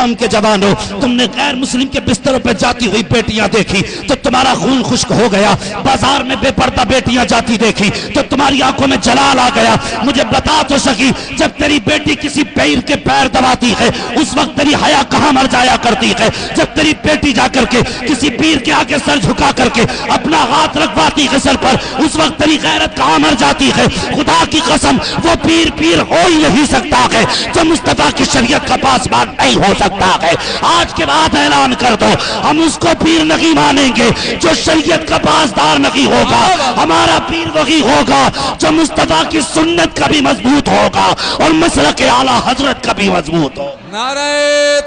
قوم کے جوانوں، تم نے غیر مسلم کے بستروں پہ جاتی ہوئی بیٹیاں دیکھی تو تمہارا خون خشک ہو گیا، بازار میں بے پردہ بیٹیاں جاتی دیکھی تو تمہاری آنکھوں میں جلال آ گیا۔ مجھے بتا تو سکی، جب تیری بیٹی کسی پیر کے پیر دباتی ہے اس وقت تیری حیا کہاں مر جایا کرتی ہے؟ جب تیری بیٹی جا کر کے کسی پیر کے آگے سر جھکا کر کے اپنا ہاتھ رکھواتی ہے سر پر، اس وقت تیری غیرت کہاں مر جاتی ہے؟ خدا کی قسم وہ پیر ہو ہی نہیں سکتا ہے جو مصطفیٰ کی شریعت کا پاسبان نہیں ہو سکتا ہے۔ آج کے بعد اعلان کر دو، ہم اس کو پیر نہیں مانیں گے جو شریعت کا پاسدار نہیں ہوگا، ہمارا پیر وہی ہوگا جو مصطفیٰ کی سنت کا بھی مضبوط ہوگا اور مسلک اعلیٰ حضرت کا بھی مضبوط ہوگا۔ نعرہ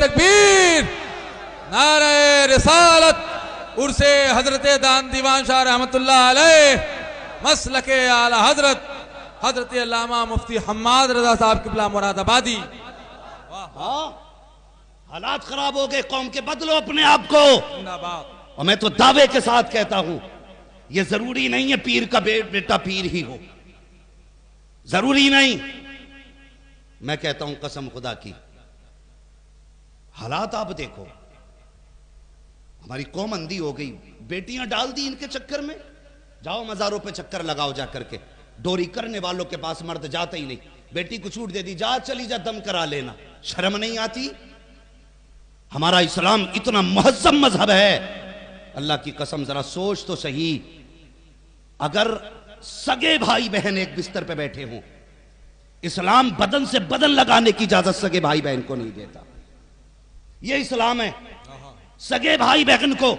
تکبیر، نعرہ رسالت، عرس حضرت دان دیوان شاہ رحمت اللہ علیہ، مسلک اعلیٰ حضرت حضرت علامہ مفتی حماد رضا صاحب قبلہ مراد آبادی۔ حالات خراب ہو گئے قوم کے، بدلو اپنے آپ کو۔ اور میں تو دعوے کے ساتھ کہتا ہوں، یہ ضروری نہیں ہے پیر کا بیٹا پیر ہی ہو، ضروری نہیں۔ میں کہتا ہوں قسم خدا کی، حالات آپ دیکھو، ہماری قوم اندھی ہو گئی، بیٹیاں ڈال دی ان کے چکر میں۔ جاؤ مزاروں پہ چکر لگاؤ جا کر کے، ڈوری کرنے والوں کے پاس مرد جاتا ہی نہیں، بیٹی کو چھوٹ دے دی، جا چلی جا دم کرا لینا، شرم نہیں آتی؟ ہمارا اسلام اتنا مہذب مذہب ہے، اللہ کی قسم ذرا سوچ تو صحیح، اگر سگے بھائی بہن ایک بستر پہ بیٹھے ہوں، اسلام بدن سے بدن لگانے کی اجازت سگے بھائی بہن کو نہیں دیتا۔ یہ اسلام ہے، سگے بھائی بہن کو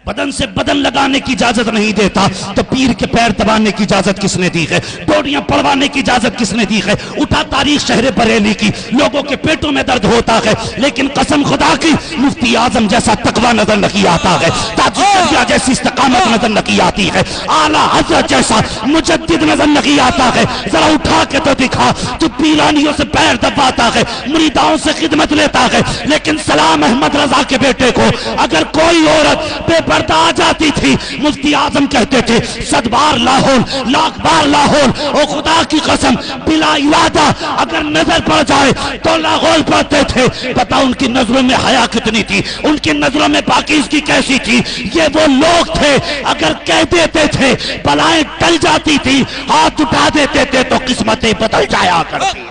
بدن سے بدن لگانے کی اجازت نہیں دیتا، تو پیر کے پیر دبانے کی اجازت کس نے دی ہے؟ ڈوریاں پڑوانے کی اجازت کس نے دی ہے؟ اٹھا تاریخ شہر بریلی کی، لوگوں کے پیٹوں میں درد ہوتا ہے لیکن قسم خدا کی مفتی اعظم جیسا تقوی نظر نہیں آتا ہے، تاج الشریعہ جیسی استقامت نظر نہیں آتی ہے، اعلیٰ حضرت جیسا مجدد نظر نہیں آتا ہے۔ ذرا اٹھا کے تو دکھا، تو پیرانیوں سے پیر دباتا ہے، مریداؤں سے خدمت لیتا ہے، لیکن سلام احمد رضا کے بیٹے کو اگر کوئی عورت بے پردہ آ جاتی تھی، مفتی اعظم کہتے تھے 100 بار لاہور، 1,00,000 بار لاہور، اور خدا کی قسم بلا ارادہ اگر نظر پڑ جائے تو لاہور پڑھتے تھے۔ پتہ ان کی نظروں میں حیا کتنی تھی، ان کی نظروں میں پاکیزگی کیسی تھی۔ یہ وہ لوگ تھے اگر کہہ دیتے تھے بلائیں ٹل جاتی تھی، ہاتھ اٹھا دیتے تھے تو قسمتیں بدل جایا کرتی۔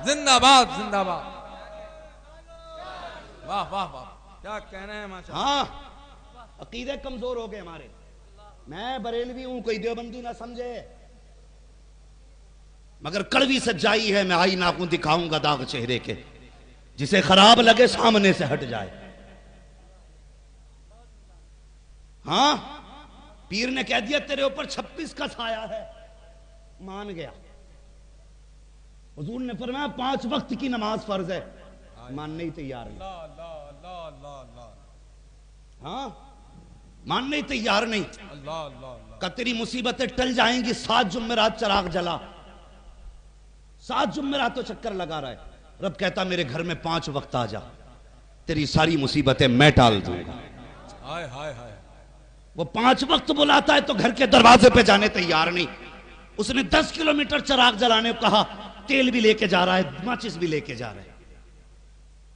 زندہ باد، زندہ باد، واہ واہ واہ، کیا کہنا ہے ماشاءاللہ۔ ہاں عقیدے کمزور ہو گئے ہمارے، میں بریلوی ہوں، کوئی دیوبندی نہ سمجھے، مگر کڑوی سچائی ہے، میں آئی ناخن دکھاؤں گا داغ چہرے کے، جسے خراب لگے سامنے سے ہٹ جائے۔ ہاں پیر نے کہہ دیا تیرے اوپر 26 کا سایہ ہے، مان گیا۔ حضور نے فرمایا 5 وقت کی نماز فرض ہے، ماننے ہی تیار نہیں۔ ہاں ماننے ہی تیار نہیں۔ کہ تیری مصیبتیں ٹل جائیں گی، 7 جمعرات چراغ جلا، 7 جمعرات تو چکر لگا رہا ہے، رب کہتا میرے گھر میں 5 وقت آ جا، تیری ساری مصیبتیں میں ٹال دوں گا۔ وہ 5 وقت بلاتا ہے تو گھر کے دروازے پہ جانے تیار نہیں۔ اس نے 10 کلومیٹر چراغ جلانے کو کہا، تیل بھی لے کے جا رہا ہے، ماچس بھی لے کے جا رہا ہے۔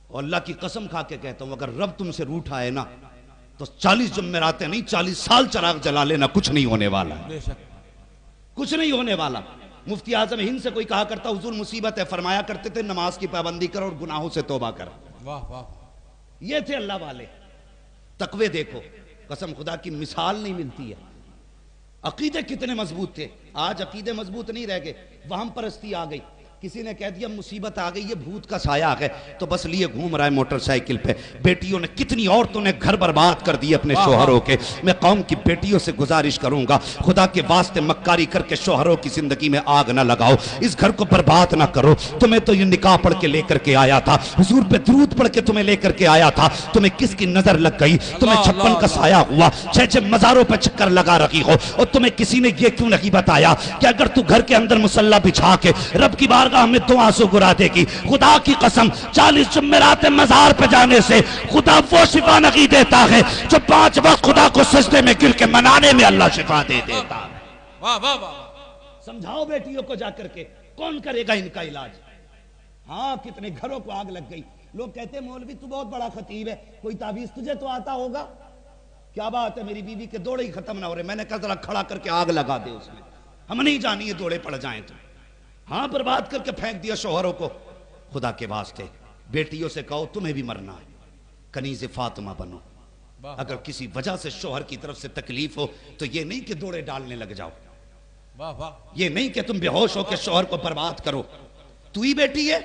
اور اللہ کی قسم کھا کے کہتا ہوں اگر رب تم سے روٹھا ہے نا تو 40 جمعراتیں نہیں 40 سال چراغ جلا لینا، کچھ نہیں ہونے والا، کچھ نہیں ہونے والا۔ مفتی اعظم ہند سے کوئی کہا کرتا حضور مصیبت ہے، فرمایا کرتے تھے نماز کی پابندی کر اور گناہوں سے توبہ کر۔ یہ تھے اللہ والے۔ تقوی دیکھو، قسم خدا کی مثال نہیں ملتی ہے۔ عقیدے کتنے مضبوط تھے، آج عقیدے مضبوط نہیں رہ گئے، وہم پرستی آ گئی۔ کسی نے کہہ دیا مصیبت آ گئی، یہ بھوت کا سایہ آ گئے تو بس لیے گھوم رہا ہے موٹر سائیکل پہ۔ بیٹیوں نے کتنی عورتوں نے گھر برباد کر دیے اپنے شوہروں کے۔ میں قوم کی بیٹیوں سے گزارش کروں گا خدا کے واسطے مکاری کر کے شوہروں کی زندگی میں آگ نہ لگاؤ، اس گھر کو برباد نہ کرو۔ تمہیں تو یہ نکاح پڑھ کے لے کر کے آیا تھا، حضور پہ درود پڑھ کے تمہیں لے کر کے آیا تھا، تمہیں کس کی نظر لگ گئی؟ تمہیں 56 کا سایہ ہوا، 6 مزاروں پہ چکر لگا رکھی ہو، اور تمہیں کسی نے یہ کیوں نہیں بتایا کہ اگر تو گھر کے اندر مصلی بچھا کے رب کی بارگاہ میں دعا سے گرا دے گی، خدا کی قسم 40 جمعرات مزار پہ جانے سے خدا وہ شفا نہیں دیتا ہے جو 5 وقت خدا کو سجدے میں گر کے منانے میں اللہ شفا دے دیتا ہے۔ واہ واہ واہ، سمجھاؤ بیٹیوں کو جا کر کے، کون کرے گا ان کا علاج؟ ہاں کتنے گھروں کو آگ لگ گئی، لوگ کہتے ہیں مولوی تو بہت بڑا خطیب ہے، کوئی تعویذ تجھے تو آتا ہوگا؟ کیا بات ہے، میری بیوی کے دوڑے ہی ختم نہ ہو رہے، میں نے کہا ذرا کھڑا کر کے آگ لگا دے اس میں، ہم نہیں جانی یہ دوڑے پڑ جائیں تو۔ ہاں برباد کر کے پھینک دیا شوہروں کو۔ خدا کے واسطے بیٹیوں سے کہو تمہیں بھی مرنا ہے، کنیز فاطمہ بنو۔ اگر کسی وجہ سے شوہر کی طرف سے تکلیف ہو تو یہ نہیں کہ دوڑے ڈالنے لگ جاؤ، یہ نہیں کہ تم بے ہوش ہو کے شوہر کو برباد کرو۔ تو ہی بیٹی ہے،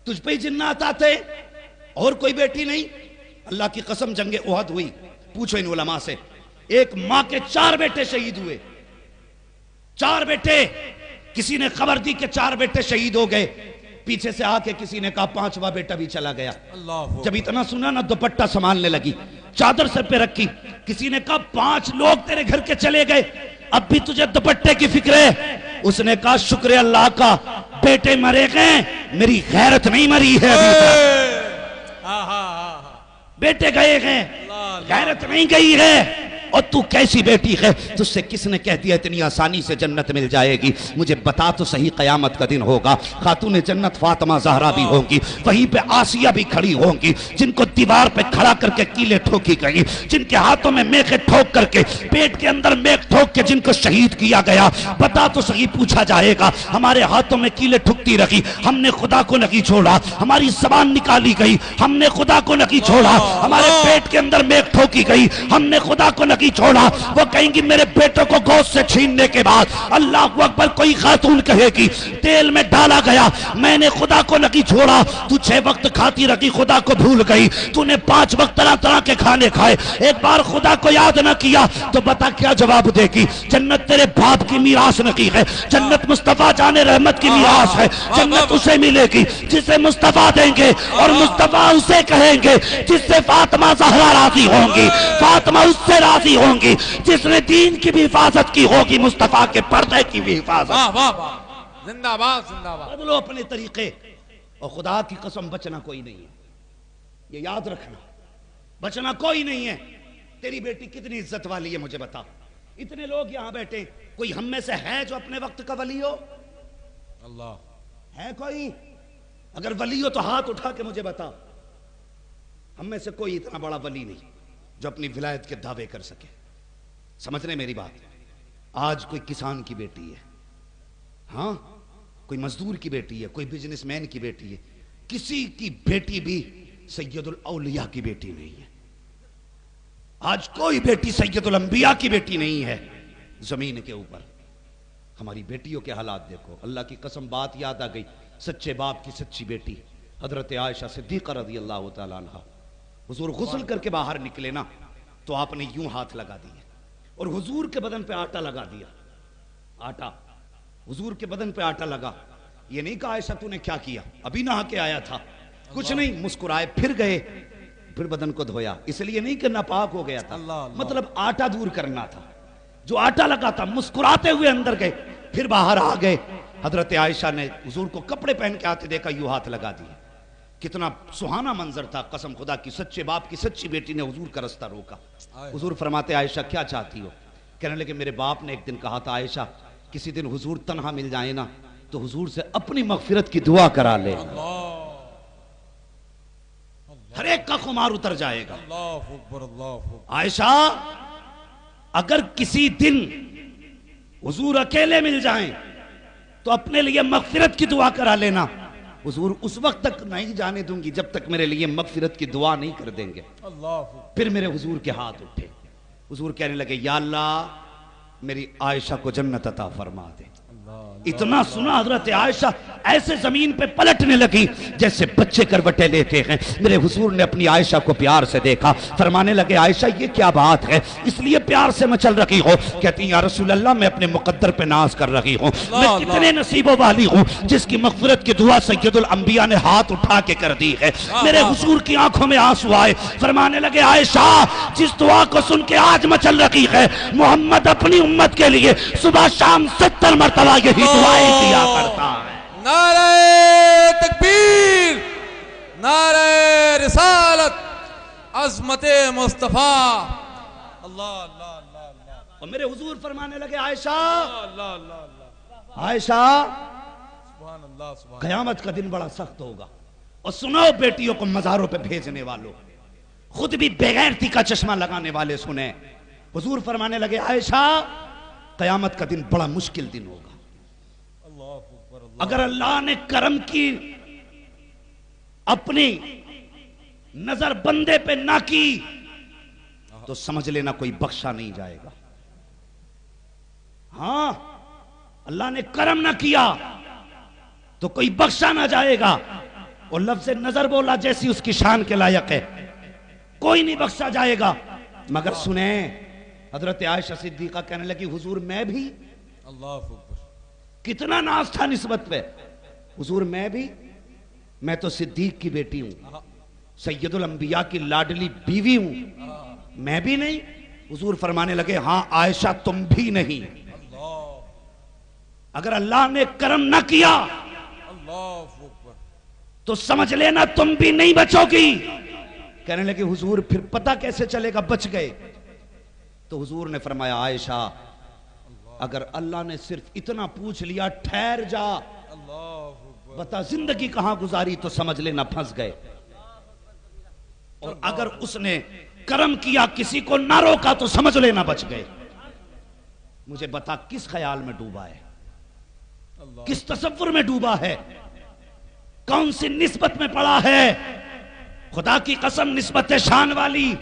تجھ پہ ہی جنات آتے، اور کوئی بیٹی نہیں۔ اللہ کی قسم جنگ احد ہوئی، پوچھو ان علماء سے، ایک ماں کے 4 بیٹے شہید ہوئے، 4 بیٹے، کسی نے خبر دی کہ 4 بیٹے شہید ہو گئے، پیچھے سے آ کے کسی نے کہا 5واں بیٹا بھی چلا گیا۔ جب اتنا سنا نا دوپٹہ سنبھالنے لگی، چادر سر پہ رکھی، کسی نے کہا 5 لوگ تیرے گھر کے چلے گئے، اب بھی تجھے دوپٹے کی فکر ہے؟ اس نے کہا شکر اللہ کا، بیٹے مرے گئے، میری غیرت نہیں مری ہے ابھی تک۔ بیٹے گئے ہیں، غیرت نہیں گئی ہے۔ اور تو کیسی بیٹی ہے، تجھ سے کس نے کہہ دیا اتنی آسانی سے جنت مل جائے گی؟ مجھے بتا تو صحیح، قیامت کا دن ہوگا، خاتون جنت فاطمہ زہرا بھی ہوں گی، وہیں پہ آسیہ بھی کھڑی ہوں گی، جن کو دیوار پہ کھڑا کر کے کیلے ٹھوکی گئی، جن کے ہاتھوں میں میخیں ٹھوک کر کے، پیٹ کے اندر میخ ٹھوک کے جن کو شہید کیا گیا۔ بتا تو صحیح، پوچھا جائے گا، ہمارے ہاتھوں میں کیلے ٹھکتی رہی، ہم نے خدا کو نہیں چھوڑا، ہماری زبان نکالی گئی، ہم نے خدا کو نہیں چھوڑا، ہمارے پیٹ کے اندر میخ ٹھوکی گئی، ہم نے خدا کو نہیں چھوڑا۔ وہ کہیں گی میرے بیٹوں کو گوشت سے چھیننے کے بعد، اللہ اکبر، کوئی خاتون کہے گی تیل میں ڈالا گیا، میں نے خدا کو نہیں چھوڑا۔ تو 6 وقت کھاتی رہی، خدا کو بھول گئی، تو نے 5 وقت طرح طرح کے کھانے کھائے، ایک بار خدا کو یاد نہ کیا، تو بتا کیا جواب دے گی؟ جنت تیرے باپ کی میراث نہیں ہے، جنت مصطفیٰ جان رحمت کی میراث ہے، جنت اسے ملے گی جسے مصطفیٰ دیں گے، اور مصطفیٰ اسے کہیں گے جس سے فاطمہ زہرا راضی ہوں گی، فاطمہ اس سے راضی ہوں گی جس نے دین کی بھی حفاظت کی ہوگی، مصطفیٰ کے پردے کی بھی حفاظت۔ زندہ باد، زندہ باد۔ بدلو اپنے طریقے، اور خدا کی قسم بچنا کوئی نہیں ہے، یہ یاد رکھنا، بچنا کوئی نہیں ہے۔ تیری بیٹی کتنی عزت والی ہے مجھے بتا۔ اتنے لوگ یہاں بیٹھے، کوئی ہم میں سے ہے جو اپنے وقت کا ولی ہو؟ اللہ ہے کوئی؟ اگر ولی ہو تو ہاتھ اٹھا کے مجھے بتا۔ ہم میں سے کوئی اتنا بڑا ولی نہیں جو اپنی ولایت کے دعوے کر سکے۔ سمجھ رہے میری بات؟ آج کوئی کسان کی بیٹی ہے، ہاں، کوئی مزدور کی بیٹی ہے، کوئی بزنس مین کی بیٹی ہے، کسی کی بیٹی بھی سید الاولیاء کی بیٹی نہیں ہے۔ آج کوئی بیٹی سید الانبیاء کی بیٹی نہیں ہے زمین کے اوپر۔ ہماری بیٹیوں کے حالات دیکھو، اللہ کی قسم بات یاد آ گئی، سچے باپ کی سچی بیٹی حضرت عائشہ صدیقہ رضی اللہ تعالیٰ عنہ، حضور غسل کر کے باہر نکلے نا تو آپ نے یوں ہاتھ لگا دیے، اور حضور کے بدن پہ آٹا لگا دیا، آٹا، حضور کے بدن پہ آٹا لگا۔ یہ نہیں کہا عائشہ تو نے کیا کیا، ابھی نہا کے آیا تھا، کچھ نہیں، مسکرائے، پھر گئے، پھر بدن کو دھویا، اس لیے نہیں کہ ناپاک ہو گیا تھا، مطلب آٹا دور کرنا تھا، جو آٹا لگا تھا، مسکراتے ہوئے اندر گئے، پھر باہر آ گئے۔ حضرت عائشہ نے حضور کو کپڑے پہن کے آتے دیکھا، یوں ہاتھ لگا دیے۔ کتنا سہانا منظر تھا، قسم خدا کی، سچے باپ کی سچی بیٹی نے حضور کا رستہ روکا۔ حضور فرماتے عائشہ کیا چاہتی ہو؟ کہنے لگے میرے باپ نے ایک دن کہا تھا عائشہ کسی دن حضور تنہا مل جائے نا تو حضور سے اپنی مغفرت کی دعا کرا لے، ہر ایک کا خمار اتر جائے گا۔ اللہ اکبر، اللہ اکبر۔ عائشہ اگر کسی دن حضور اکیلے مل جائیں تو اپنے لیے مغفرت کی دعا کرا لینا، حضور اس وقت تک نہیں جانے دوں گی جب تک میرے لیے مغفرت کی دعا نہیں کر دیں گے۔ پھر میرے حضور کے ہاتھ اٹھے، حضور کہنے لگے یا اللہ میری عائشہ کو جنت عطا فرما دے۔ اتنا سنا حضرت عائشہ ایسے زمین پہ پلٹنے لگی جیسے بچے کروٹیں لیتے ہیں۔ میرے حضور نے اپنی عائشہ کو پیار سے دیکھا، فرمانے لگے عائشہ یہ کیا بات ہے، اس لیے پیار سے مچل رہی ہو؟ کہتی یا رسول اللہ میں اپنے مقدر پہ ناز کر رہی ہوں، میں کتنے نصیبوں والی ہوں جس کی مغفرت کی دعا سید الانبیاء نے ہاتھ اٹھا کے کر دی ہے۔ میرے حضور کی آنکھوں میں آنسو آئے، فرمانے لگے عائشہ جس دعا کو سن کے آج مچل رہی ہے، محمد اپنی امت کے لیے صبح شام 70 مرتبہ یہی دعائیں کیا کرتا ہے۔ نعرہ تکبیر، نعرہ رسالت، عظمت مصطفیٰ، اللہ اللہ اللہ اللہ۔ اور میرے حضور فرمانے لگے عائشہ اللہ اللہ اللہ، عائشہ سبحان اللہ، سبحان قیامت کا دن بڑا سخت ہوگا، اور سنو بیٹیوں کو مزاروں پہ بھیجنے والوں، خود بھی بغیرتی کا چشمہ لگانے والے سنیں، حضور فرمانے لگے عائشہ قیامت کا دن بڑا مشکل دن ہوگا، اگر اللہ نے کرم کی اپنی نظر بندے پہ نہ کی تو سمجھ لینا کوئی بخشا نہیں جائے گا۔ ہاں اللہ نے کرم نہ کیا تو کوئی بخشا نہ جائے گا، اور لفظ نظر بولا جیسی اس کی شان کے لائق ہے، کوئی نہیں بخشا جائے گا۔ مگر سنیں حضرت عائشہ صدیقہ کہنے لگی حضور میں بھی، اللہ اکبر، کتنا ناز تھا نسبت پہ، حضور میں تو صدیق کی بیٹی ہوں، سید الانبیاء کی لاڈلی بیوی ہوں، میں بھی نہیں؟ حضور فرمانے لگے ہاں عائشہ تم بھی نہیں، اگر اللہ نے کرم نہ کیا تو سمجھ لینا تم بھی نہیں بچو گی۔ کہنے لگے حضور پھر پتہ کیسے چلے گا بچ گئے؟ تو حضور نے فرمایا عائشہ اگر اللہ نے صرف اتنا پوچھ لیا ٹھہر جا بتا زندگی کہاں گزاری تو سمجھ لینا پھنس گئے، اور اگر اس نے کرم کیا کسی کو نہ روکا تو سمجھ لینا بچ گئے۔ مجھے بتا کس خیال میں ڈوبا ہے، کس تصور میں ڈوبا ہے، کون سی نسبت میں پڑا ہے؟ خدا کی قسم نسبت شان والی،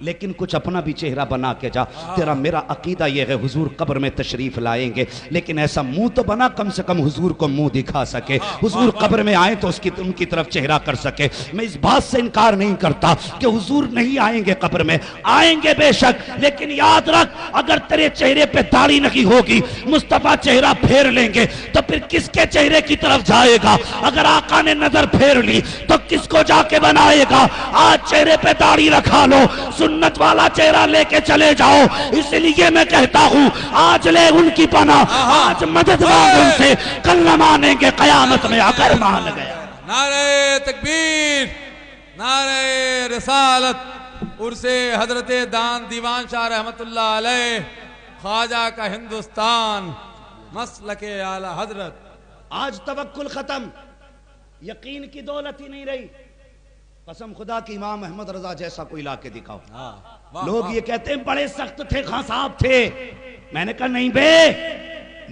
لیکن کچھ اپنا بھی چہرہ بنا کے جا۔ تیرا میرا عقیدہ یہ ہے حضور قبر میں تشریف لائیں گے، لیکن ایسا منہ تو بنا کم سے کم حضور کو منہ دکھا سکے، حضور قبر میں آئیں تو ان کی طرف چہرہ کر سکے۔ میں اس بات سے انکار نہیں کرتا کہ حضور نہیں آئیں گے قبر میں، آئیں گے بے شک، لیکن یاد رکھ اگر تیرے چہرے پہ داڑھی نہیں ہوگی، مصطفیٰ چہرہ پھیر لیں گے تو پھر کس کے چہرے کی طرف جائے گا؟ اگر آقا نے نظر پھیر لی تو کس کو جا کے بنائے گا؟ آج چہرے پہ داڑھی رکھا لو، سنت والا چہرہ لے کے چلے جاؤ، اس لیے میں کہتا ہوں آج لے ان کی پناہ، آج مدد مانگ ان سے، کل نہ مانیں گے قیامت میں اگر مان گیا۔ نعرہ تکبیر، نعرہ رسالت، عرس حضرت دان دیوان شاہ رحمت اللہ علیہ، خواجہ کا ہندوستان، مسلک اعلی حضرت۔ آج توکل ختم، یقین کی دولت ہی نہیں رہی۔ قسم خدا کی امام احمد رضا جیسا کوئی لا کے دکھاؤ۔ لوگ یہ کہتے ہیں بڑے سخت تھے خان صاحب تھے، میں نے کہا نہیں بے،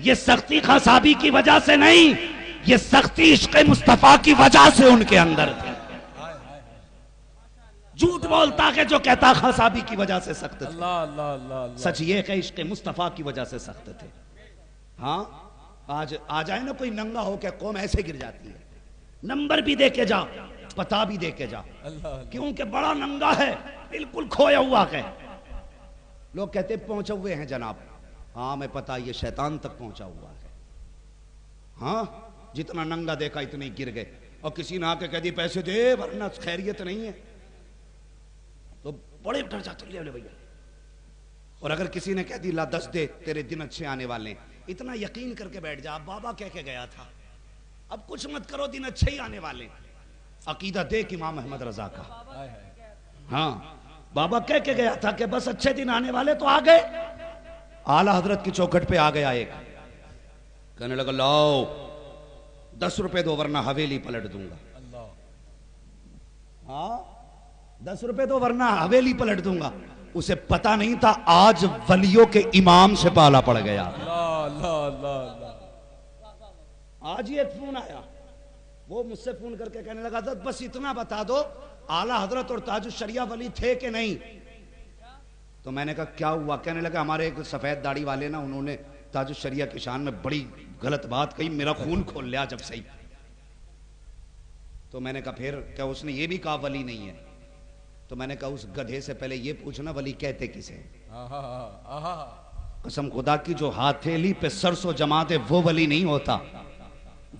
یہ سختی خان صاحبی کی وجہ سے نہیں، یہ سختی عشق مصطفیٰ کی وجہ سے ان کے اندر تھی۔ جھوٹ بولتا کہ جو کہتا خان صاحبی کی وجہ سے سخت تھے، سچ یہ کہ عشق مصطفیٰ کی وجہ سے سخت تھے۔ ہاں آج آ جائے نا کوئی ننگا ہو کہ قوم ایسے گر جاتی ہے، نمبر بھی دے کے جا، پتہ بھی دے کے جا، کیونکہ بڑا ننگا ہے، بالکل کھویا ہوا ہے۔ لوگ کہتے پہنچے ہوئے ہیں جناب، ہاں میں پتہ یہ شیطان تک پہنچا ہوا ہے، ہاں جتنا ننگا دیکھا اتنے گر گئے، اور کسی نے آ کے کہہ دی پیسے دے ورنہ خیریت نہیں ہے تو بڑے ڈر جاتے لے بھیا، اور اگر کسی نے کہہ دی لا 10 دے تیرے دن اچھے آنے والے ہیں، اتنا یقین کر کے بیٹھ جا، بابا کہہ کے گیا تھا اب کچھ مت کرو دن اچھے ہی آنے والے ہیں۔ عقیدہ دیکھ امام احمد رضا کا، ہاں بابا کہہ کے گیا تھا کہ بس اچھے دن آنے والے تو آ گئے۔ اعلیٰ حضرت کی چوکھٹ پہ آ گیا ایک، کہنے لگا لاؤ 10 روپے دو ورنہ حویلی پلٹ دوں گا۔ ہاں 10 روپے دو ورنہ حویلی پلٹ دوں گا۔ اسے پتا نہیں تھا آج ولیوں کے امام سے پالا پڑ گیا۔ آج یہ ایک فون آیا، وہ مجھ سے فون کر کے کہنے لگا تھا بس اتنا بتا دو اعلیٰ حضرت اور تاج الشریعہ ولی تھے کہ نہیں؟ تو میں نے کہا کیا ہوا؟ کہنے لگا ہمارے ایک سفید داڑھی والے نا انہوں نے تاج الشریعہ کی شان میں بڑی غلط بات کہی، میرا خون کھول لیا جب سے ہی۔ تو میں نے کہا پھر کیا اس نے یہ بھی کہا ولی نہیں ہے؟ تو میں نے کہا اس گدھے سے پہلے یہ پوچھنا ولی کہتے کسے؟ قسم خدا کی جو ہاتھیلی پہ سرسو جما دے وہ ولی نہیں ہوتا،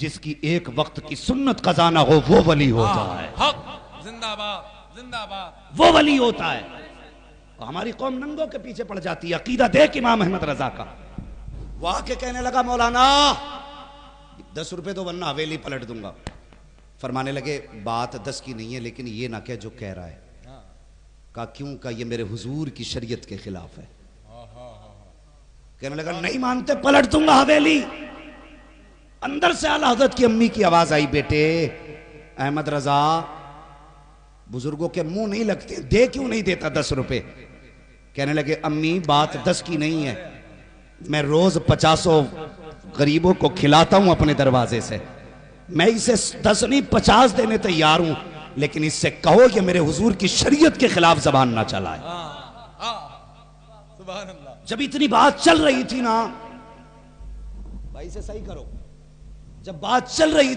جس کی ایک وقت کی سنت قضا نہ ہو وہ ولی ہوتا ہے۔ حق زندہ باد، زندہ باد، وہ ولی ہوتا ہے۔ ہماری قوم ننگوں کے پیچھے پڑ جاتی ہے۔ عقیدہ دیکھ امام احمد رضا کا، وہ آ کے کہنے لگا مولانا 10 روپے تو ورنہ حویلی پلٹ دوں گا۔ فرمانے لگے بات 10 کی نہیں ہے لیکن یہ نہ کہ جو کہہ رہا ہے۔ کہا کیوں؟ کہا یہ میرے حضور کی شریعت کے خلاف ہے۔ کہنے لگا نہیں مانتے پلٹ دوں گا حویلی۔ اندر سے اعلیٰ حضرت کی امی کی آواز آئی بیٹے احمد رضا بزرگوں کے منہ نہیں لگتے، دے کیوں نہیں دیتا 10 روپے؟ کہنے لگے امی بات 10 کی نہیں ہے، میں روز 50 غریبوں کو کھلاتا ہوں اپنے دروازے سے، میں اسے 10 نہیں 50 دینے تیار ہوں، لیکن اس سے کہو کہ میرے حضور کی شریعت کے خلاف زبان نہ چلائے۔ سبحان اللہ۔ جب اتنی بات چل رہی تھی نا، بھائی سے صحیح کرو، جب بات چل رہی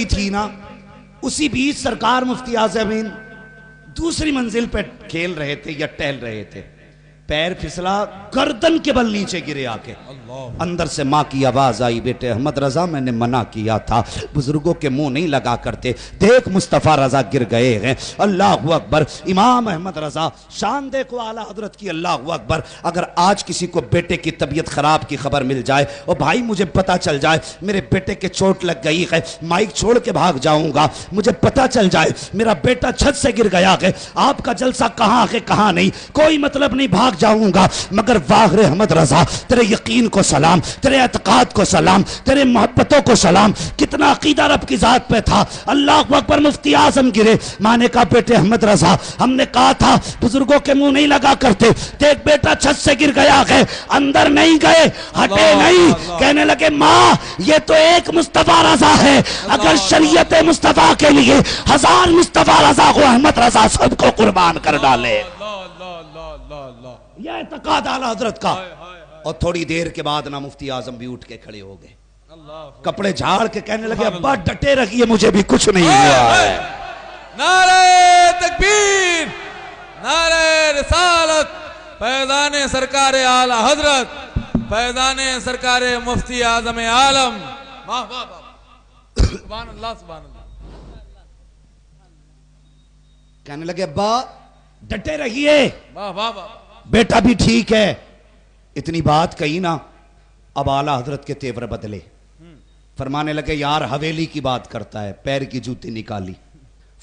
تھی نا، اسی بیچ سرکار مفتی اعظم دوسری منزل پہ کھیل رہے تھے یا ٹہل رہے تھے، پیر پھسلا، گردن کے بل نیچے گرے آ کے، اندر سے ماں کی آواز آئی، بیٹے احمد رضا میں نے منع کیا تھا، بزرگوں کے منہ نہیں لگا کرتے، دیکھ مصطفیٰ رضا گر گئے ہیں۔ اللہ اکبر، امام احمد رضا، شان دیکھو اعلیٰ حضرت کی، اللہ اکبر۔ اگر آج کسی کو بیٹے کی طبیعت خراب کی خبر مل جائے اور بھائی مجھے پتا چل جائے میرے بیٹے کے چوٹ لگ گئی ہے، مائک چھوڑ کے بھاگ جاؤں گا، مجھے پتا چل جائے میرا بیٹا چھت سے گر گیا ہے، آپ کا جلسہ کہاں ہے کہاں نہیں، کوئی مطلب نہیں، بھاگ جاؤں گا، مگر واہ احمد رضا تیرے یقین کو سلام، تیرے اعتقاد کو سلام، تیرے محبتوں کو سلام، کتنا عقیدہ رب کی ذات پہ تھا۔ اللہ اکبر، مفتی اعظم گرے، ماں نے کہا بیٹے احمد رضا ہم نے کہا تھا بزرگوں کے منہ نہیں لگا کرتے، دیکھ بیٹا چھت سے گر گیا ہے، اندر نہیں گئے، ہٹے نہیں، کہنے لگے ماں یہ تو ایک مصطفیٰ رضا ہے، اگر شریعت مصطفیٰ کے لیے 1000 مصطفیٰ رضا کو احمد رضا سب کو قربان کر ڈالے۔ یہ اعتقاد اعلیٰ حضرت کا۔ اور تھوڑی دیر کے بعد نا مفتی اعظم بھی اٹھ کے کھڑے ہو گئے، کپڑے جھاڑ کے کہنے لگے ابا ڈٹے رکھیے، مجھے بھی کچھ نہیں ہوا ہے۔ نعرہ تکبیر، نعرہ رسالت، فیضان سرکار اعلیٰ حضرت، فیضان سرکار مفتی اعظم عالم، واہ واہ واہ، سبحان اللہ سبحان اللہ۔ کہنے لگے ابا ڈٹے رہیے، واہ واہ واہ، بیٹا بھی ٹھیک ہے۔ اتنی بات کہی نا، اب اعلیٰ حضرت کے تیور بدلے، فرمانے لگے یار حویلی کی بات کرتا ہے، پیر کی جوتی نکالی،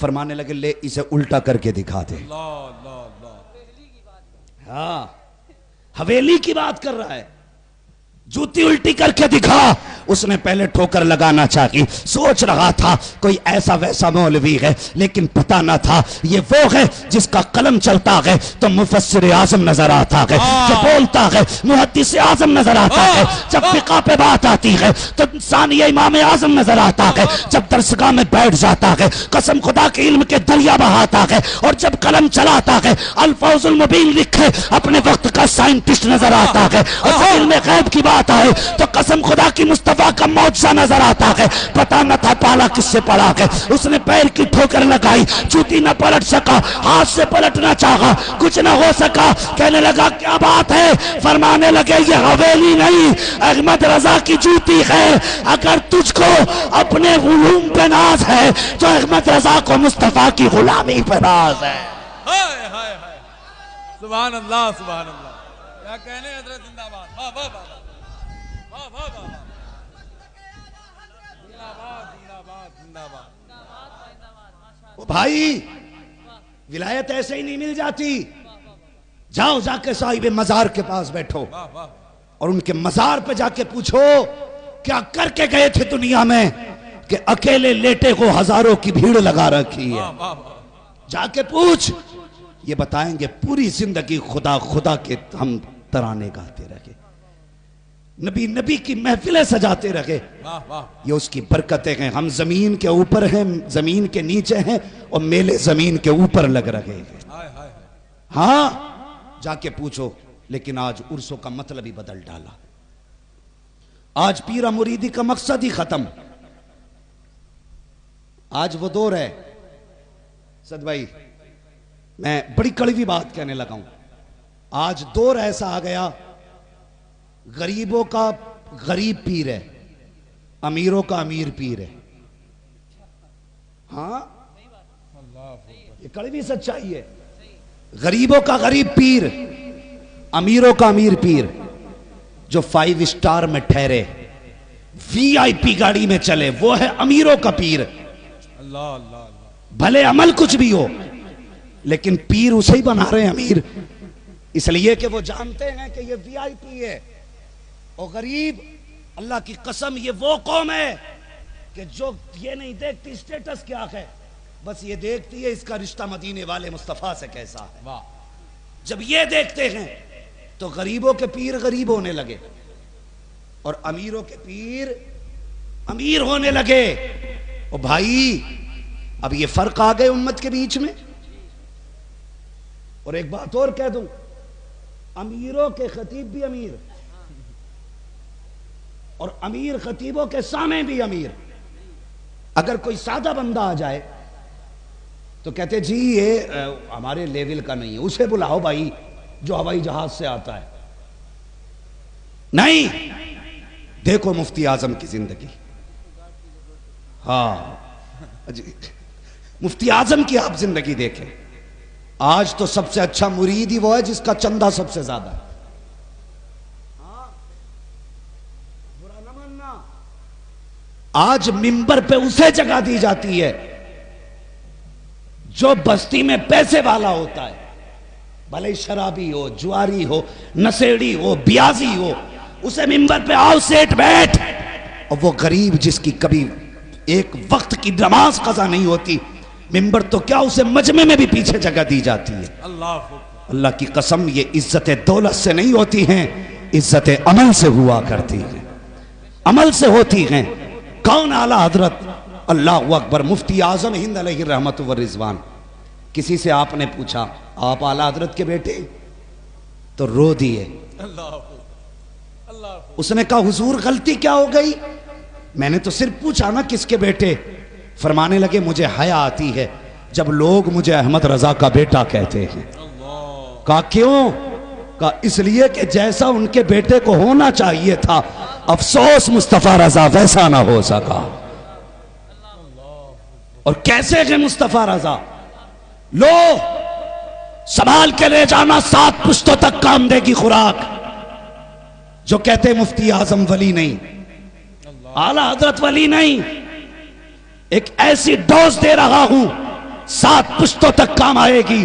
فرمانے لگے لے اسے الٹا کر کے دکھا دے۔ ہاں حویلی کی بات کر رہا ہے، جوتی الٹی کر کے دکھا۔ اس نے پہلے ٹھوکر لگانا چاہی، سوچ رہا تھا کوئی ایسا ویسا مولوی ہے، لیکن پتہ نہ تھا یہ وہ ہے جس کا قلم چلتا ہے تو مفسر اعظم نظر آتا ہے، جو بولتا ہے محدث اعظم نظر آتا ہے، جب فقہ پہ بات آتی ہے تو ثانیہ امام اعظم نظر آتا ہے، جب درسگاہ میں بیٹھ جاتا ہے قسم خدا کے علم کے دریا بہاتا ہے، اور جب قلم چلاتا ہے الفوز المبین لکھے اپنے وقت کا سائنٹسٹ نظر آتا ہے، اور جب علم غیب کی بات آئے تو قسم خدا کی مصطفیٰ کا معجزہ نظر آتا ہے۔ پتہ نہ تھا پالا کس سے پڑا ہے، اس نے پیر کی ٹھوکر لگائی، جوتی نہ پلٹ سکا، ہاتھ سے پلٹنا چاہا، کچھ نہ ہو سکا، کہنے لگا کیا بات ہے، فرمانے لگے یہ حویلی نہیں احمد رضا کی جوتی ہے، اگر تجھ کو اپنے علوم پہ ناز ہے تو احمد رضا کو مصطفیٰ کی غلامی پہ ناز ہے۔ سبحان اللہ سبحان اللہ، کیا کہنے حضرت زندہ باد، واہ واہ واہ واہ واہ واہ، زندہ باد زندہ باد زندہ باد۔ بھائی ولایت ایسے ہی نہیں مل جاتی، جاؤ جا کے صاحب مزار کے پاس بیٹھو اور ان کے مزار پہ جا کے پوچھو کیا کر کے گئے تھے دنیا میں کہ اکیلے لیٹے کو ہزاروں کی بھیڑ لگا رکھی ہے، جا کے پوچھ، یہ بتائیں گے پوری زندگی خدا خدا کے ہم ترانے گاتے رہے، نبی نبی کی محفلیں سجاتے رہے، یہ اس کی برکتیں ہیں۔ ہم زمین کے اوپر ہیں، زمین کے نیچے ہیں، اور میلے زمین کے اوپر لگ رہے ہیں۔ ہاں جا کے پوچھو، لیکن آج عرسوں کا مطلب ہی بدل ڈالا، آج پیرا مریدی کا مقصد ہی ختم، آج وہ دور ہے۔ سد بھائی میں بڑی کڑوی بات کہنے لگا ہوں، آج دور ایسا آ گیا، غریبوں کا غریب پیر ہے، امیروں کا امیر پیر ہے۔ ہاں یہ کڑوی سچائی ہے، غریبوں کا غریب پیر، امیروں کا امیر پیر، جو 5 اسٹار میں ٹھہرے، VIP گاڑی میں چلے، وہ ہے امیروں کا پیر۔ بھلے عمل کچھ بھی ہو لیکن پیر اسے ہی بنا رہے ہیں امیر، اس لیے کہ وہ جانتے ہیں کہ یہ VIP ہے، او غریب، اللہ کی قسم یہ وہ قوم ہے کہ جو یہ نہیں دیکھتی اسٹیٹس کیا ہے، بس یہ دیکھتی ہے اس کا رشتہ مدینے والے مصطفیٰ سے کیسا ہے۔ واہ، جب یہ دیکھتے ہیں تو غریبوں کے پیر غریب ہونے لگے اور امیروں کے پیر امیر ہونے لگے۔ او بھائی، اب یہ فرق آ گئے امت کے بیچ میں۔ اور ایک بات اور کہہ دوں، امیروں کے خطیب بھی امیر اور امیر خطیبوں کے سامنے بھی امیر۔ اگر کوئی سادہ بندہ آ جائے تو کہتے جی یہ ہمارے لیول کا نہیں ہے، اسے بلاؤ بھائی جو ہوائی جہاز سے آتا ہے۔ نہیں، دیکھو مفتی اعظم کی زندگی، ہاں جی، مفتی اعظم کی آپ زندگی دیکھیں۔ آج تو سب سے اچھا مرید ہی وہ ہے جس کا چندہ سب سے زیادہ ہے۔ برا نہ ماننا، آج منبر پہ اسے جگہ دی جاتی ہے جو بستی میں پیسے والا ہوتا ہے، بھلے شرابی ہو، جواری ہو، نشیڑی ہو، بیازی ہو، اسے منبر پہ آؤ سیٹ بیٹھ۔ اور وہ غریب جس کی کبھی ایک وقت کی نماز قضا نہیں ہوتی، منبر تو کیا اسے مجمع میں بھی پیچھے جگہ دی جاتی ہے۔ اللہ کی قسم یہ عزت دولت سے نہیں ہوتی ہیں، عزت عمل سے ہوا کرتی ہیں، عمل سے ہوتی ہیں۔ کون اعلیٰ حضرت؟ اللہ اکبر، مفتی اعظم ہند علیہ الرحمت والرضوان۔ کسی سے آپ نے پوچھا آپ اعلیٰ حضرت کے بیٹے؟ تو رو دیے۔ اس نے کہا حضور غلطی کیا ہو گئی؟ میں نے تو صرف پوچھا نا کس کے بیٹے؟ فرمانے لگے مجھے حیا آتی ہے جب لوگ مجھے احمد رضا کا بیٹا کہتے ہیں۔ کہا کیوں؟ کہا اس لیے کہ جیسا ان کے بیٹے کو ہونا چاہیے تھا، افسوس مصطفیٰ رضا ویسا نہ ہو سکا۔ اور کیسے کہ مصطفیٰ رضا لو سنبھال کے لے جانا 7 پشتوں تک کام دے گی خوراک۔ جو کہتے مفتی اعظم ولی نہیں، اعلیٰ حضرت ولی نہیں، ایک ایسی ڈوز دے رہا ہوں 7 پشتوں تک کام آئے گی۔